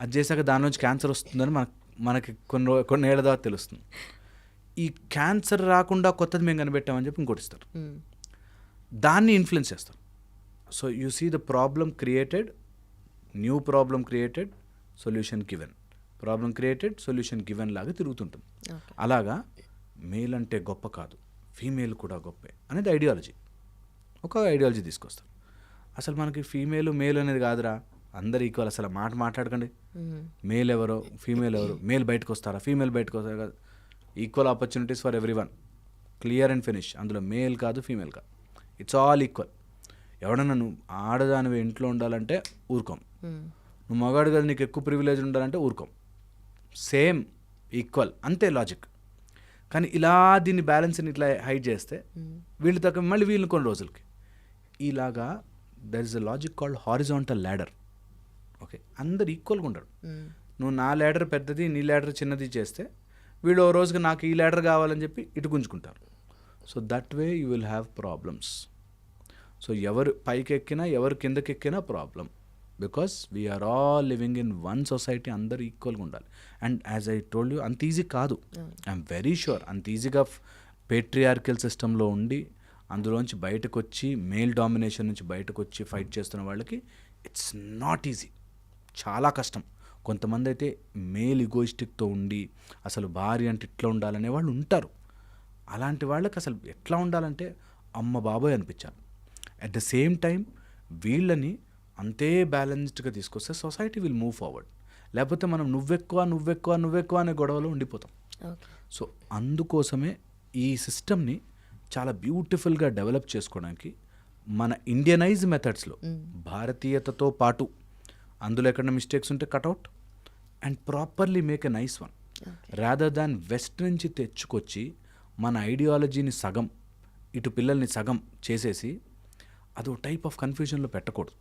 అది చేశాక దానిలోంచి క్యాన్సర్ వస్తుందని మనకి కొన్ని ఏళ్ళ తర్వాత తెలుస్తుంది. ఈ క్యాన్సర్ రాకుండా కొత్తది మేము కనిపెట్టామని చెప్పి ఇంకోటి ఇస్తారు, దాన్ని ఇన్ఫ్లుయెన్స్ చేస్తారు. So you see the problem created, new problem created, solution given, problem created, solution given లాగా తిరుగుతుంటుంది. అలాగా మేల్ అంటే గొప్ప కాదు, ఫీమేల్ కూడా గొప్పే అనేది ఐడియాలజీ, ఒక ఐడియాలజీ తీసుకొస్తారు. అసలు మనకి ఫీమేల్ మేల్ అనేది కాదురా, అందరు ఈక్వల్. అసలు మాట్లాడకండి, మేల్ ఎవరో ఫీమేల్ ఎవరో, మేల్ బయటకు వస్తారా ఫీమేల్ బయటకు వస్తారా కాదు, equal opportunities for every one, clear and finish. అందులో మేల్ కాదు ఫీమేల్ కాదు, ఇట్స్ ఆల్ ఈక్వల్. ఎవడన్నా నువ్వు ఆడదానివి ఇంట్లో ఉండాలంటే ఊరుకోం, నువ్వు మగాడు కదా నీకు ఎక్కువ ప్రివిలేజ్ ఉండాలంటే ఊరుకోం, సేమ్ ఈక్వల్, అంతే లాజిక్. కానీ ఇలా దీన్ని బ్యాలెన్స్ని ఇట్లా హైడ్ చేస్తే వీళ్ళు తక్కువ, మళ్ళీ వీళ్ళని కొన్ని రోజులకి ఇలాగా there is a logic called horizontal ladder. Okay, అందరు ఈక్వల్గా ఉండరు. నువ్వు నా ల్యాడర్ పెద్దది నీ ల్యాడర్ చిన్నది చేస్తే వీళ్ళు ఓ రోజుకి నాకు ఈ ల్యాడర్ కావాలని చెప్పి ఇటు గుంజుకుంటారు. So that way you will have problems. So ఎవరు పైకి ఎక్కినా ఎవరు కిందకి ఎక్కినా problem, because we're all living in one society, అందరు ఈక్వల్గా ఉండాలి. And as I told you, అంత ఈజీ కాదు. ఐఎమ్ వెరీ షూర్ అంత ఈజీగా పేట్రియార్కల్ సిస్టంలో ఉండి అందులోంచి బయటకు వచ్చి మేల్ డామినేషన్ నుంచి బయటకు వచ్చి ఫైట్ చేస్తున్న వాళ్ళకి ఇట్స్ నాట్ ఈజీ, చాలా కష్టం. కొంతమంది అయితే మేల్ ఇగోయిస్టిక్తో ఉండి అసలు భార్య అంటే ఇట్లా ఉండాలనే వాళ్ళు ఉంటారు. అలాంటి వాళ్ళకి అసలు ఎట్లా ఉండాలంటే అమ్మ బాబోయ్ అనిపించాలి. అట్ ద సేమ్ టైం వీళ్ళని అంతే బ్యాలెన్స్డ్గా తీసుకొస్తే సొసైటీ విల్ మూవ్ ఫార్వర్డ్. లేకపోతే మనం నువ్వెక్కువ అనే గొడవలో ఉండిపోతాం. సో అందుకోసమే ఈ సిస్టమ్ని చాలా బ్యూటిఫుల్గా డెవలప్ చేసుకోవడానికి మన ఇండియనైజ్ మెథడ్స్లో భారతీయతతో పాటు అందులో ఎక్కడ మిస్టేక్స్ ఉంటే cutout and properly make a nice one, rather than west నుంచి తెచ్చుకొచ్చి మన ఐడియాలజీని సగం ఇటు పిల్లల్ని సగం చేసేసి అదో టైప్ ఆఫ్ కన్ఫ్యూజన్లో పెట్టకూడదు.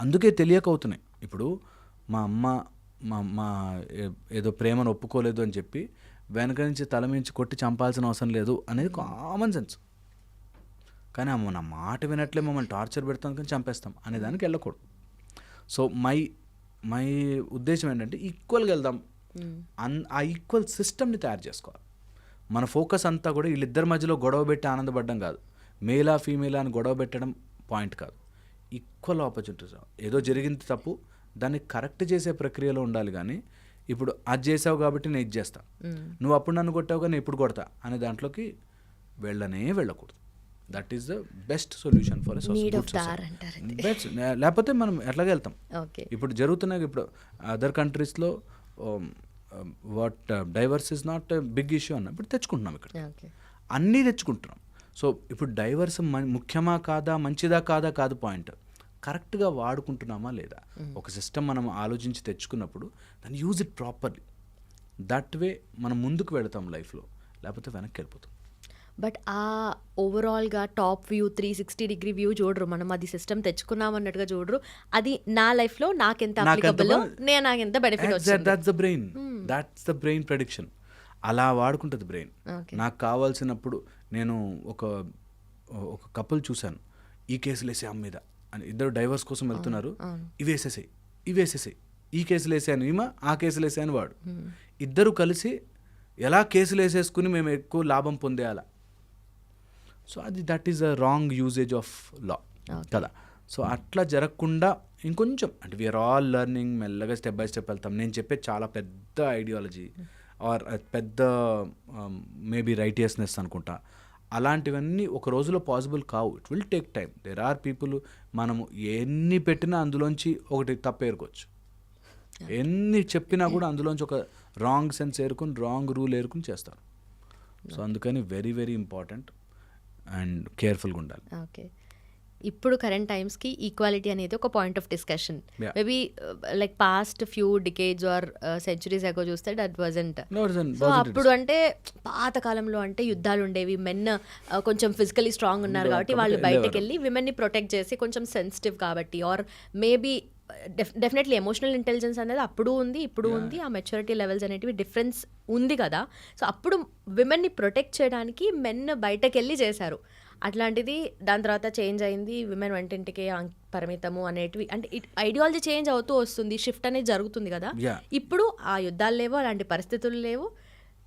అందుకే తెలియకవుతున్నాయి. ఇప్పుడు మా అమ్మ మా ఏదో ప్రేమను ఒప్పుకోలేదు అని చెప్పి వెనక నుంచి తల మించి కొట్టి చంపాల్సిన అవసరం లేదు అనేది కామన్ సెన్స్. కానీ అమ్మ నా మాట వినట్లే మమ్మల్ని టార్చర్ పెడతాం కానీ చంపేస్తాం అనే దానికి వెళ్ళకూడదు. సో మై ఉద్దేశం ఏంటంటే ఈక్వల్గా వెళ్దాం, ఆ ఈక్వల్ సిస్టమ్ని తయారు చేసుకోవాలి. మన ఫోకస్ అంతా కూడా వీళ్ళిద్దరి మధ్యలో గొడవ పెట్టి ఆనందపడడం కాదు, మేలా ఫీమేలా అని గొడవ పెట్టడం పాయింట్ కాదు. ఈక్వల్ ఆపర్చునిటీస్, ఏదో జరిగింది తప్పు దాన్ని కరెక్ట్ చేసే ప్రక్రియలో ఉండాలి. కానీ ఇప్పుడు అది చేసావు కాబట్టి నేను ఇది చేస్తా, నువ్వు అప్పుడు నన్ను కొట్టావు కానీ ఇప్పుడు కొడతా అనే దాంట్లోకి వెళ్ళకూడదు. That is the best solution for best. లేకపోతే మనం ఎట్లాగే వెళ్తాం. ఇప్పుడు జరుగుతున్నాయి, ఇప్పుడు అదర్ కంట్రీస్లో what divorce is not big issue అన్న ఇప్పుడు తెచ్చుకుంటున్నాం, ఇక్కడ అన్నీ తెచ్చుకుంటున్నాం. సో ఇప్పుడు డైవర్స్ ముఖ్యమా కాదా, మంచిదా కాదా కాదు పాయింట్, కరెక్ట్గా వాడుకుంటున్నామా లేదా. ఒక సిస్టమ్ మనం ఆలోచించి తెచ్చుకున్నప్పుడు దాన్ని use it properly. That way మనం ముందుకు వెళతాం లైఫ్లో, లేకపోతే వెనక్కి వెళ్ళిపోతాం. బట్ ఆ ఓవరాల్గా టాప్ వ్యూ 360 డిగ్రీ వ్యూ చూడరు, మనం అది సిస్టమ్ తెచ్చుకున్నాం అన్నట్టుగా చూడరు. అది నా లైఫ్లో నాకెంత అప్లికబుల్, నాకెంత బెనిఫిట్ వచ్చింది. That's the brain prediction. అలా వాడుకుంటుంది బ్రెయిన్. నాకు కావాల్సినప్పుడు నేను ఒక కపుల్ చూశాను, ఈ కేసులు వేసే అమ్మ మీద అని, ఇద్దరు డైవర్స్ కోసం వెళ్తున్నారు, ఇవేసేసాయి ఈ కేసులు వేసాను ఈమె, ఆ కేసులు వేసాను వాడు, ఇద్దరు కలిసి ఎలా కేసులు వేసేసుకుని మేము ఎక్కువ లాభం పొందేయాలా. So that is a wrong usage of law కదా. సో అట్లా జరగకుండా ఇంకొంచెం అంటే వీఆర్ ఆల్ లెర్నింగ్, మెల్లగా స్టెప్ బై స్టెప్ వెళ్తాం. నేను చెప్పే చాలా పెద్ద ఐడియాలజీ ఆర్ పెద్ద మేబీ రైటియస్నెస్ అనుకుంటా, అలాంటివన్నీ ఒక రోజులో పాసిబుల్ కావు. It will take time. There are people, మనము ఎన్ని పెట్టినా అందులోంచి ఒకటి తప్పు ఏరుకోవచ్చు, ఎన్ని చెప్పినా కూడా అందులోంచి ఒక రాంగ్ సెన్స్ ఏరుకుని రాంగ్ రూల్ ఏరుకుని చేస్తారు. సో అందుకని వెరీ వెరీ ఇంపార్టెంట్ అండ్ కేర్ఫుల్గా ఉండాలి. ఓకే, ఇప్పుడు కరెంట్ టైమ్స్కి ఈక్వాలిటీ అనేది ఒక point of discussion. Yeah. Maybe like past few decades or centuries ago చూస్తే దట్ వాజంట్. సో అప్పుడు అంటే పాత కాలంలో అంటే యుద్ధాలు ఉండేవి, మెన్ కొంచెం ఫిజికలీ స్ట్రాంగ్ ఉన్నారు కాబట్టి వాళ్ళు బయటకు వెళ్ళి విమెన్ని ప్రొటెక్ట్ చేసి, కొంచెం సెన్సిటివ్ కాబట్టి, or maybe definitely emotional intelligence అనేది అప్పుడు ఉంది, ఇప్పుడు ఉంది. ఆ మెచ్యూరిటీ లెవెల్స్ అనేటివి డిఫరెన్స్ ఉంది కదా. సో అప్పుడు విమెన్ని ప్రొటెక్ట్ చేయడానికి మెన్ బయటకు వెళ్ళి చేశారు. అట్లాంటిది దాని తర్వాత చేంజ్ అయింది, విమెన్ వంటింటికే పరిమితము అనేటివి, అంటే ఐడియాలజీ చేంజ్ అవుతూ వస్తుంది, షిఫ్ట్ అనేది జరుగుతుంది కదా. ఇప్పుడు ఆ యుద్ధాలు లేవు, అలాంటి పరిస్థితులు లేవు,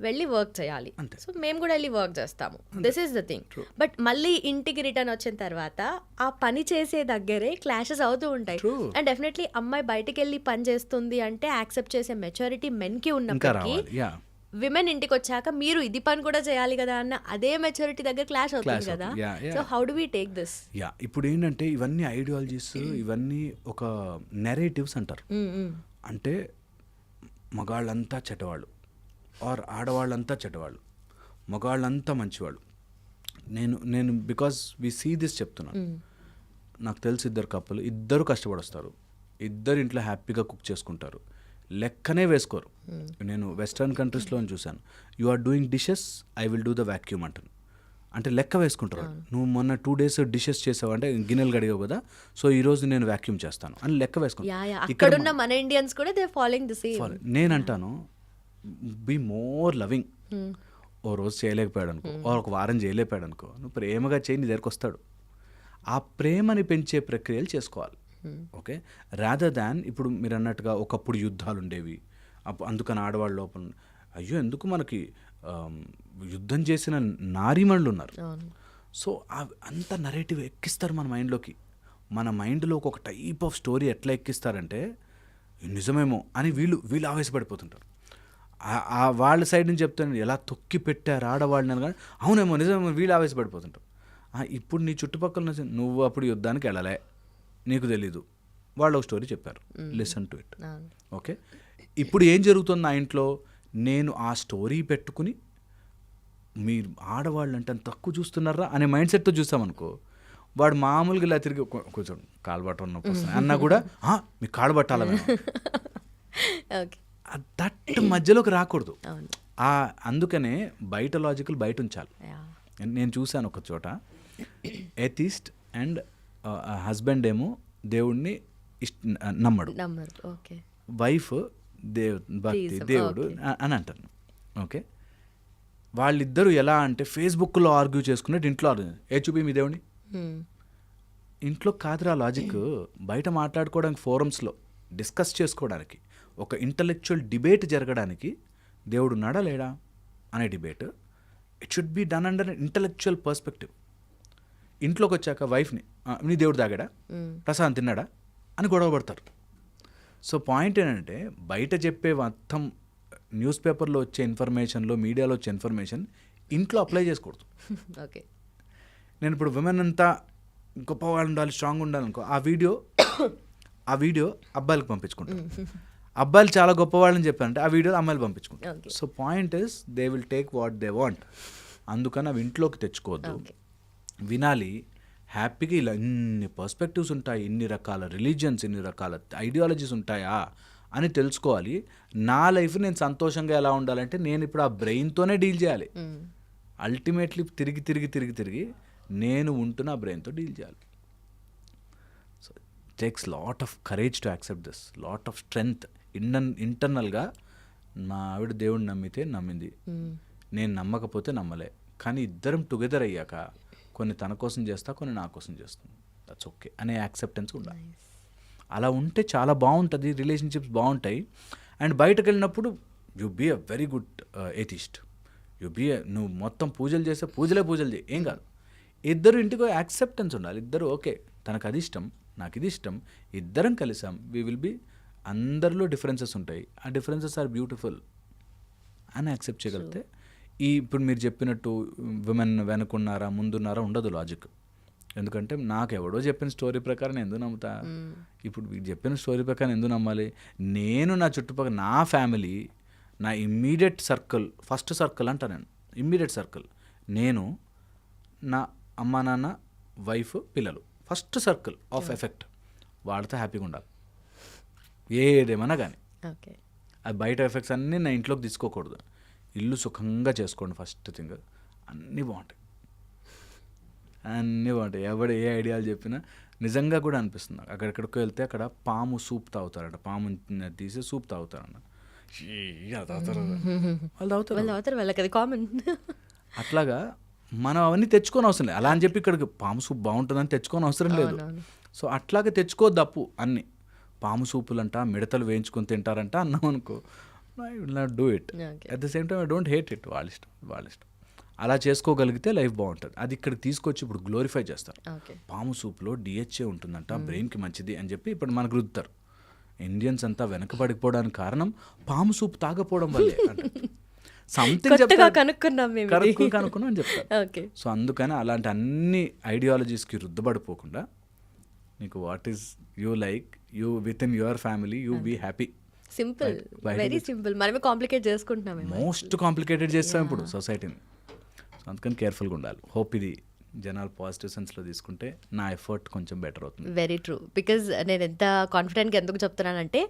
వెళ్ళి వర్క్ చేయాలి. సో మేము కూడా వెళ్ళి వర్క్ చేస్తాము. This is the thing. But మళ్ళీ ఇంటికి రిటర్న్ వచ్చిన తర్వాత ఆ పని చేసే దగ్గరే క్లాషెస్ అవుతూ ఉంటాయి. అండ్ డెఫినెట్లీ అమ్మాయి బయటకు వెళ్ళి పని చేస్తుంది అంటే యాక్సెప్ట్ చేసే మెచ్యూరిటీ మెన్కి ఉన్నప్పటికీ, విమెన్ ఇంటికి వచ్చాక మీరు ఇది పని కూడా చేయాలి కదా అన్న అదే మెచ్యూరిటీ దగ్గర క్లాష్ అవుతుంది కదా. So how do we take this? ఇప్పుడు ఏంటంటే ఇవన్నీ ఐడియాలజీస్, ఇవన్నీ ఒక నెరేటివ్స్ అంటారు. అంటే మగాళ్ళంతా చెడ్డవాళ్ళు, ఆర్ ఆడవాళ్ళంతా చెడ్డవాళ్ళు, మగాళ్ళంతా మంచివాళ్ళు. నేను బికాస్ వి సీ దిస్ చెప్తున్నాను. నాకు తెలిసి ఇద్దరు కప్పులు, ఇద్దరు కష్టపడొస్తారు, ఇద్దరు ఇంట్లో హ్యాపీగా కుక్ చేసుకుంటారు, లెక్కనే వేసుకోరు. నేను వెస్ట్రన్ కంట్రీస్లో చూశాను, you are doing dishes, I will do the vacuum అంటాను. అంటే లెక్క వేసుకుంటారు. నువ్వు మొన్న 2 days డిషెస్ చేసావు అంటే గిన్నెలు గడిగావు కదా, సో ఈ రోజు నేను వ్యాక్యూమ్ చేస్తాను అని లెక్క వేసుకుంటాను. ఇక్కడ ఉన్న మన ఇండియన్స్ కూడా దే ఫాలోయింగ్ ది సేమ్. నేను అంటాను, బీ మోర్ లవింగ్. ఓ రోజు చేయలేకపోయాడు అనుకో, ఒక వారం చేయలేకపోయాడు అనుకో, నువ్వు ప్రేమగా చేయి, నీ దగ్గరకు వస్తాడు. ఆ ప్రేమని పెంచే ప్రక్రియలు చేసుకోవాలి. ఓకే, రాదర్ దాన్ ఇప్పుడు మీరు అన్నట్టుగా ఒకప్పుడు యుద్ధాలు ఉండేవి, అందుకని ఆడవాళ్ళ లోపల అయ్యో ఎందుకు మనకి యుద్ధం చేసిన నారీమణులు ఉన్నారు. సో అంత నరేటివ్ ఎక్కిస్తారు మన మైండ్లోకి. మన మైండ్లోకి ఒక టైప్ ఆఫ్ స్టోరీ ఎట్లా ఎక్కిస్తారంటే నిజమేమో అని వీళ్ళు ఆవేశపడిపోతుంటారు. వాళ్ళ సైడ్ నుంచి చెప్తాను ఎలా తొక్కి పెట్టారు ఆడవాళ్ళని కానీ, అవునేమో నిజమేమో వీళ్ళు ఆవేశపడిపోతుంటారు. ఇప్పుడు నీ చుట్టుపక్కల నువ్వు అప్పుడు యుద్ధానికి వెళ్ళలే, నీకు తెలీదు, వాళ్ళు ఒక స్టోరీ చెప్పారు, లిసన్ టు ఇట్. ఓకే, ఇప్పుడు ఏం జరుగుతుంది నా ఇంట్లో, నేను ఆ స్టోరీ పెట్టుకుని మీరు ఆడవాళ్ళు అంటే అంత తక్కువ చూస్తున్నారా అనే మైండ్ సెట్తో చూసామనుకో, వాడు మామూలుగా ఇలా తిరిగి కొంచెం కాలు బట్ట నొప్పి అన్నా కూడా మీకు కాలు పట్టాల దట్ మధ్యలోకి రాకూడదు. అందుకనే బయట లాజికల్ బయట ఉంచాలి. నేను చూశాను ఒక చోట, ఎథిస్ట్ అండ్ హస్బెండ్ ఏమో దేవుడిని నమ్మడు, వైఫ్ భక్తి దేవుడు అని అంటాను. ఓకే, వాళ్ళిద్దరూ ఎలా అంటే ఫేస్బుక్లో ఆర్గ్యూ చేసుకునేది, ఇంట్లో ఆర్గ్యూ చూపి మీ దేవుడిని. ఇంట్లో కాదురా లాజిక్, బయట మాట్లాడుకోవడానికి, ఫోరమ్స్లో డిస్కస్ చేసుకోవడానికి, ఒక ఇంటలెక్చువల్ డిబేట్ జరగడానికి దేవుడు ఉన్నాడా లేడా అనే debate it should be done under intellectual perspective. ఇంట్లోకి వచ్చాక వైఫ్ని నీ దేవుడు తాగాడా, ప్రసాదం తిన్నాడా అని గొడవ పడతారు. సో పాయింట్ ఏంటంటే బయట చెప్పే మొత్తం న్యూస్ పేపర్లో వచ్చే ఇన్ఫర్మేషన్లో, మీడియాలో వచ్చే ఇన్ఫర్మేషన్ ఇంట్లో అప్లై చేసుకోకూడదు. ఓకే, నేను ఇప్పుడు విమెన్ అంతా గొప్పవాళ్ళు ఉండాలి, స్ట్రాంగ్ ఉండాలనుకో, ఆ వీడియో అబ్బాయిలకు పంపించుకుంటారు. అబ్బాయిలు చాలా గొప్పవాళ్ళని చెప్పారంటే ఆ వీడియో అమ్మాయిలు పంపించుకుంటారు. So point is they will take what they want. అందుకని అవి ఇంట్లోకి తెచ్చుకోవద్దు, వినాలి హ్యాపీగా. ఇలా ఇన్ని పర్స్పెక్టివ్స్ ఉంటాయి, ఇన్ని రకాల రిలీజియన్స్, ఇన్ని రకాల ఐడియాలజీస్ ఉంటాయా అని తెలుసుకోవాలి. నా లైఫ్ నేను సంతోషంగా ఎలా ఉండాలంటే నేను ఇప్పుడు ఆ బ్రెయిన్తోనే డీల్ చేయాలి. అల్టిమేట్లీ తిరిగి నేను ఉంటున్న ఆ బ్రెయిన్తో డీల్ చేయాలి. So it takes lot of courage to accept this, lot of strength. ఇంటర్నల్గా నా ఆవిడ దేవుడిని నమ్మితే నమ్మింది, నేను నమ్మకపోతే నమ్మలే, కానీ ఇద్దరం టుగెదర్ అయ్యాక కొన్ని తన కోసం చేస్తా, కొన్ని నా కోసం చేస్తుంది, దట్స్ ఓకే అనే యాక్సెప్టెన్స్ ఉండాలి. అలా ఉంటే చాలా బాగుంటుంది, రిలేషన్షిప్స్ బాగుంటాయి. అండ్ బయటకు వెళ్ళినప్పుడు you be a very good atheist, నువ్వు మొత్తం పూజలు చేస్తే పూజలు చేయి, ఏం కాదు. ఇద్దరు ఇంటికి యాక్సెప్టెన్స్ ఉండాలి. ఇద్దరు ఓకే, తనకు అది ఇష్టం, నాకు ఇది ఇష్టం, ఇద్దరం కలిసాం, వీ విల్ బీ. అందరిలో డిఫరెన్సెస్ ఉంటాయి, ఆ డిఫరెన్సెస్ ఆర్ బ్యూటిఫుల్ అని యాక్సెప్ట్ చేయగలిగితే, ఇప్పుడు మీరు చెప్పినట్టు విమెన్ వెనుకున్నారా ముందున్నారా ఉండదు లాజిక్. ఎందుకంటే నాకు ఎవడో చెప్పిన స్టోరీ ప్రకారం నేను ఎందుకు నమ్ముతా? ఇప్పుడు మీకు చెప్పిన స్టోరీ ప్రకారం ఎందుకు నమ్మాలి? నేను నా చుట్టుపక్కల నా ఫ్యామిలీ, నా ఇమ్మీడియట్ సర్కిల్, ఫస్ట్ సర్కిల్ అంటా నేను, ఇమ్మీడియట్ సర్కిల్ నేను, నా అమ్మా నాన్న, వైఫ్, పిల్లలు, ఫస్ట్ సర్కిల్ ఆఫ్ ఎఫెక్ట్ వాళ్ళతో హ్యాపీగా ఉండాలి, ఏదేమన్నా కానీ. ఓకే. అది బయట ఎఫెక్ట్స్ అన్నీ నా ఇంట్లోకి తీసుకోకూడదు. ఇల్లు సుఖంగా చేసుకోండి ఫస్ట్ థింగ్. అన్నీ బాగుంటాయి, అన్నీ బాగుంటాయి. ఎవడు ఏ ఐడియాలు చెప్పినా నిజంగా కూడా అనిపిస్తుంది నాకు. అక్కడెక్కడికి వెళ్తే అక్కడ పాము సూప్ తాగుతారట, పాము తీసి సూప్ తాగుతారన్న. తాగుతారు వాళ్ళు తాగుతారు. వాళ్ళకి అది కామన్. అట్లాగా మనం అవన్నీ తెచ్చుకొని అవసరం లేదు. అలా అని చెప్పి ఇక్కడికి పాము సూప్ బాగుంటుందని తెచ్చుకొని అవసరం లేదు. సో అట్లాగే తెచ్చుకోవద్దు అప్పు అన్నీ. పాము సూపులంట, మిడతలు వేయించుకొని తింటారంట అన్నాం అనుకో, I will not do it. At the same time I don't hate it. వాళ్ళ ఇష్టం. అలా చేసుకోగలిగితే లైఫ్ బాగుంటుంది. అది ఇక్కడికి తీసుకొచ్చి ఇప్పుడు గ్లోరిఫై చేస్తారు. పాము సూప్లో డిహెచ్ఏ ఉంటుందంట, బ్రెయిన్కి మంచిది అని చెప్పి ఇప్పుడు మనకు రుద్దుతారు. ఇండియన్స్ అంతా వెనకబడిపోవడానికి కారణం పాము సూప్ తాగపోవడం వల్లే. సంథింగ్ కనుక్కున్నాం అని చెప్తారు. సో అందుకని అలాంటి అన్ని ఐడియాలజీస్కి రుద్దబడిపోకుండా నీకు what is you like, you with in your family you be happy. Simple, very simple. మనమే కాంప్లికేట్ చేసుకుంటున్నాం, మోస్ట్ కాంప్లికేటెడ్ చేస్తాం ఇప్పుడు సొసైటీని. సో అందుకని కేర్ఫుల్గా ఉండాలి. హోప్ ఇది జనాలు పాజిటివ్ సెన్స్లో తీసుకుంటే నా ఎఫర్ట్ కొంచెం బెటర్ అవుతుంది. Very true. బికాజ్ నేను ఎంత కాన్ఫిడెంట్గా ఎందుకు చెప్తున్నానంటే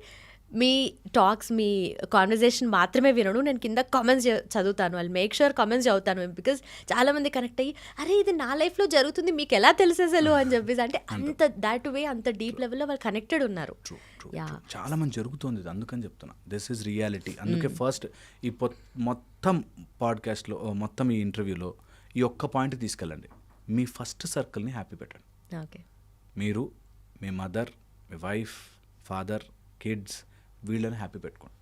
మీ టాక్స్, మీ కాన్వర్జేషన్ మాత్రమే వినను, నేను కింద కామెంట్స్ చదువుతాను. వాళ్ళు మేక్ షూర్ కామెంట్స్ చదువుతాను. బికాజ్ చాలామంది కనెక్ట్ అయ్యి అరే ఇది నా లైఫ్లో జరుగుతుంది మీకు ఎలా తెలిసేసలు అని చెప్పేసి, అంటే అంత దాట్ వే అంత డీప్ లెవెల్లో వాళ్ళు కనెక్టెడ్ ఉన్నారు. చాలా మంది జరుగుతుంది, అందుకని చెప్తున్నా దిస్ ఈజ్ రియాలిటీ. అందుకే ఫస్ట్ ఈ మొత్తం పాడ్కాస్ట్లో, మొత్తం ఈ ఇంటర్వ్యూలో ఈ ఒక్క పాయింట్ తీసుకెళ్ళండి. మీ ఫస్ట్ సర్కిల్ని హ్యాపీ పెట్టండి. ఓకే. మీరు, మీ మదర్, మీ వైఫ్, ఫాదర్, కిడ్స్, వీళ్ళని హ్యాపీ పెట్టుకోండి.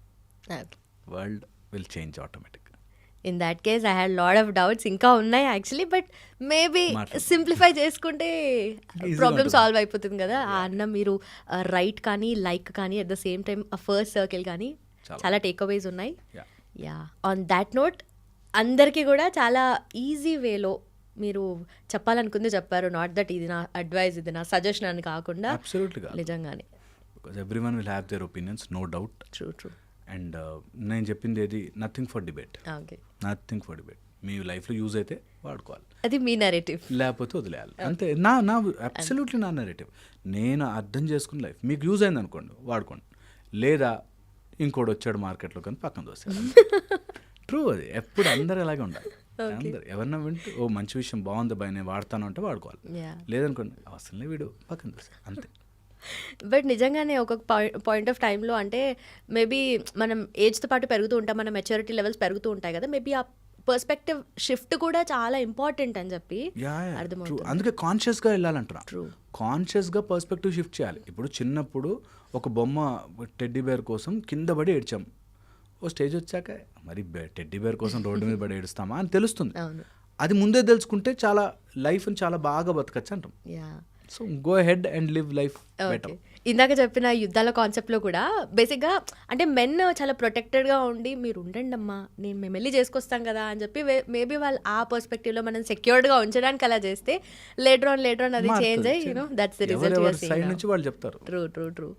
World will change automatic. In that case I had lot of doubts, ఇంకా ఉన్నాయి యాక్చువల్లీ, బట్ మేబీ సింప్లిఫై చేసుకుంటే ప్రాబ్లమ్ సాల్వ్ అయిపోతుంది కదా. ఆ అన్న మీరు రైట్ కానీ లైక్ కానీ అట్ ద సేమ్ టైం ఆ ఫస్ట్ సర్కిల్ కానీ చాలా టేక్ అవేస్ ఉన్నాయి. యా, ఆన్ దాట్ నోట్ అందరికీ కూడా చాలా ఈజీ వేలో మీరు చెప్పాలనుకుంది చెప్పారు. నాట్ దట్ ఇది నా అడ్వైజ్, ఇది నా సజెషన్ అని కాకుండా నిజంగానే everyone will have their opinions, no doubt. True. And నేను చెప్పింది ఏది నథింగ్ ఫర్ డిబేట్. మీ లైఫ్లో యూజ్ అయితే వాడుకోవాలి, అది మీ నెరేటివ్, లేకపోతే వదిలేయాలి అంతే. నా అబ్సల్యూట్లీ నా నెరేటివ్. నేను అర్థం చేసుకున్న లైఫ్ మీకు యూజ్ అయింది అనుకోండి, వాడుకోండి. లేదా ఇంకోటి వచ్చాడు మార్కెట్లో కానీ పక్కన దోస్తాడు. ట్రూ, అది ఎప్పుడు అందరూ అలాగే ఉండాలి. అందరు ఎవరన్నా వింటూ ఓ మంచి విషయం బాగుంది బాయ్ నేను వాడతాను అంటే వాడుకోవాలి. లేదనుకోండి అవసరం వీడు పక్కన దోస్తాడు అంతే. బట్ నిజంగానే ఒక పాయింట్ ఆఫ్ టైంలో అంటే మేబీ మనం ఏజ్తో పాటు పెరుగుతూ ఉంటాం, మన మెచ్యూరిటీ లెవెల్స్ పెరుగుతూ ఉంటాయి కదా, మేబీ ఆ పర్స్పెక్టివ్ షిఫ్ట్ కూడా చాలా ఇంపార్టెంట్ అని చెప్పి అర్థమవుతుంది. అందుకే కాన్షియస్గా వెళ్ళాలంటున్నా. కాన్షియస్గా పర్స్పెక్టివ్ షిఫ్ట్ చేయాలి. ఇప్పుడు చిన్నప్పుడు ఒక బొమ్మ టెడ్డీ బేర్ కోసం కింద పడి ఏడ్చాం, ఓ స్టేజ్ వచ్చాక మరి టెడ్డీ బేర్ కోసం రోడ్డు మీద పడి ఏడుస్తామా అని తెలుస్తుంది. అది ముందే తెలుసుకుంటే చాలా లైఫ్ని చాలా బాగా బతకచ్చు అంటాం. So go head and live life better. ఇందాక చెప్పిన యుద్ధాల కాన్సెప్ట్లో కూడా బేసిక్గా అంటే మెన్ చాలా ప్రొటెక్టెడ్గా ఉండి మీరు ఉండండి అమ్మా మేము వెళ్ళి చేసుకొస్తాం కదా అని చెప్పి మేబీ వాళ్ళు ఆ పర్స్పెక్టివ్లో మనం సెక్యూర్డ్గా ఉంచడానికి అలా చేస్తే లేటర్ ఆన్ అది చేంజ్ అయ్యి దట్స్ ద రిజల్ట్. సైడ్ నుంచి వాళ్ళు చెప్తారు. ట్రూ.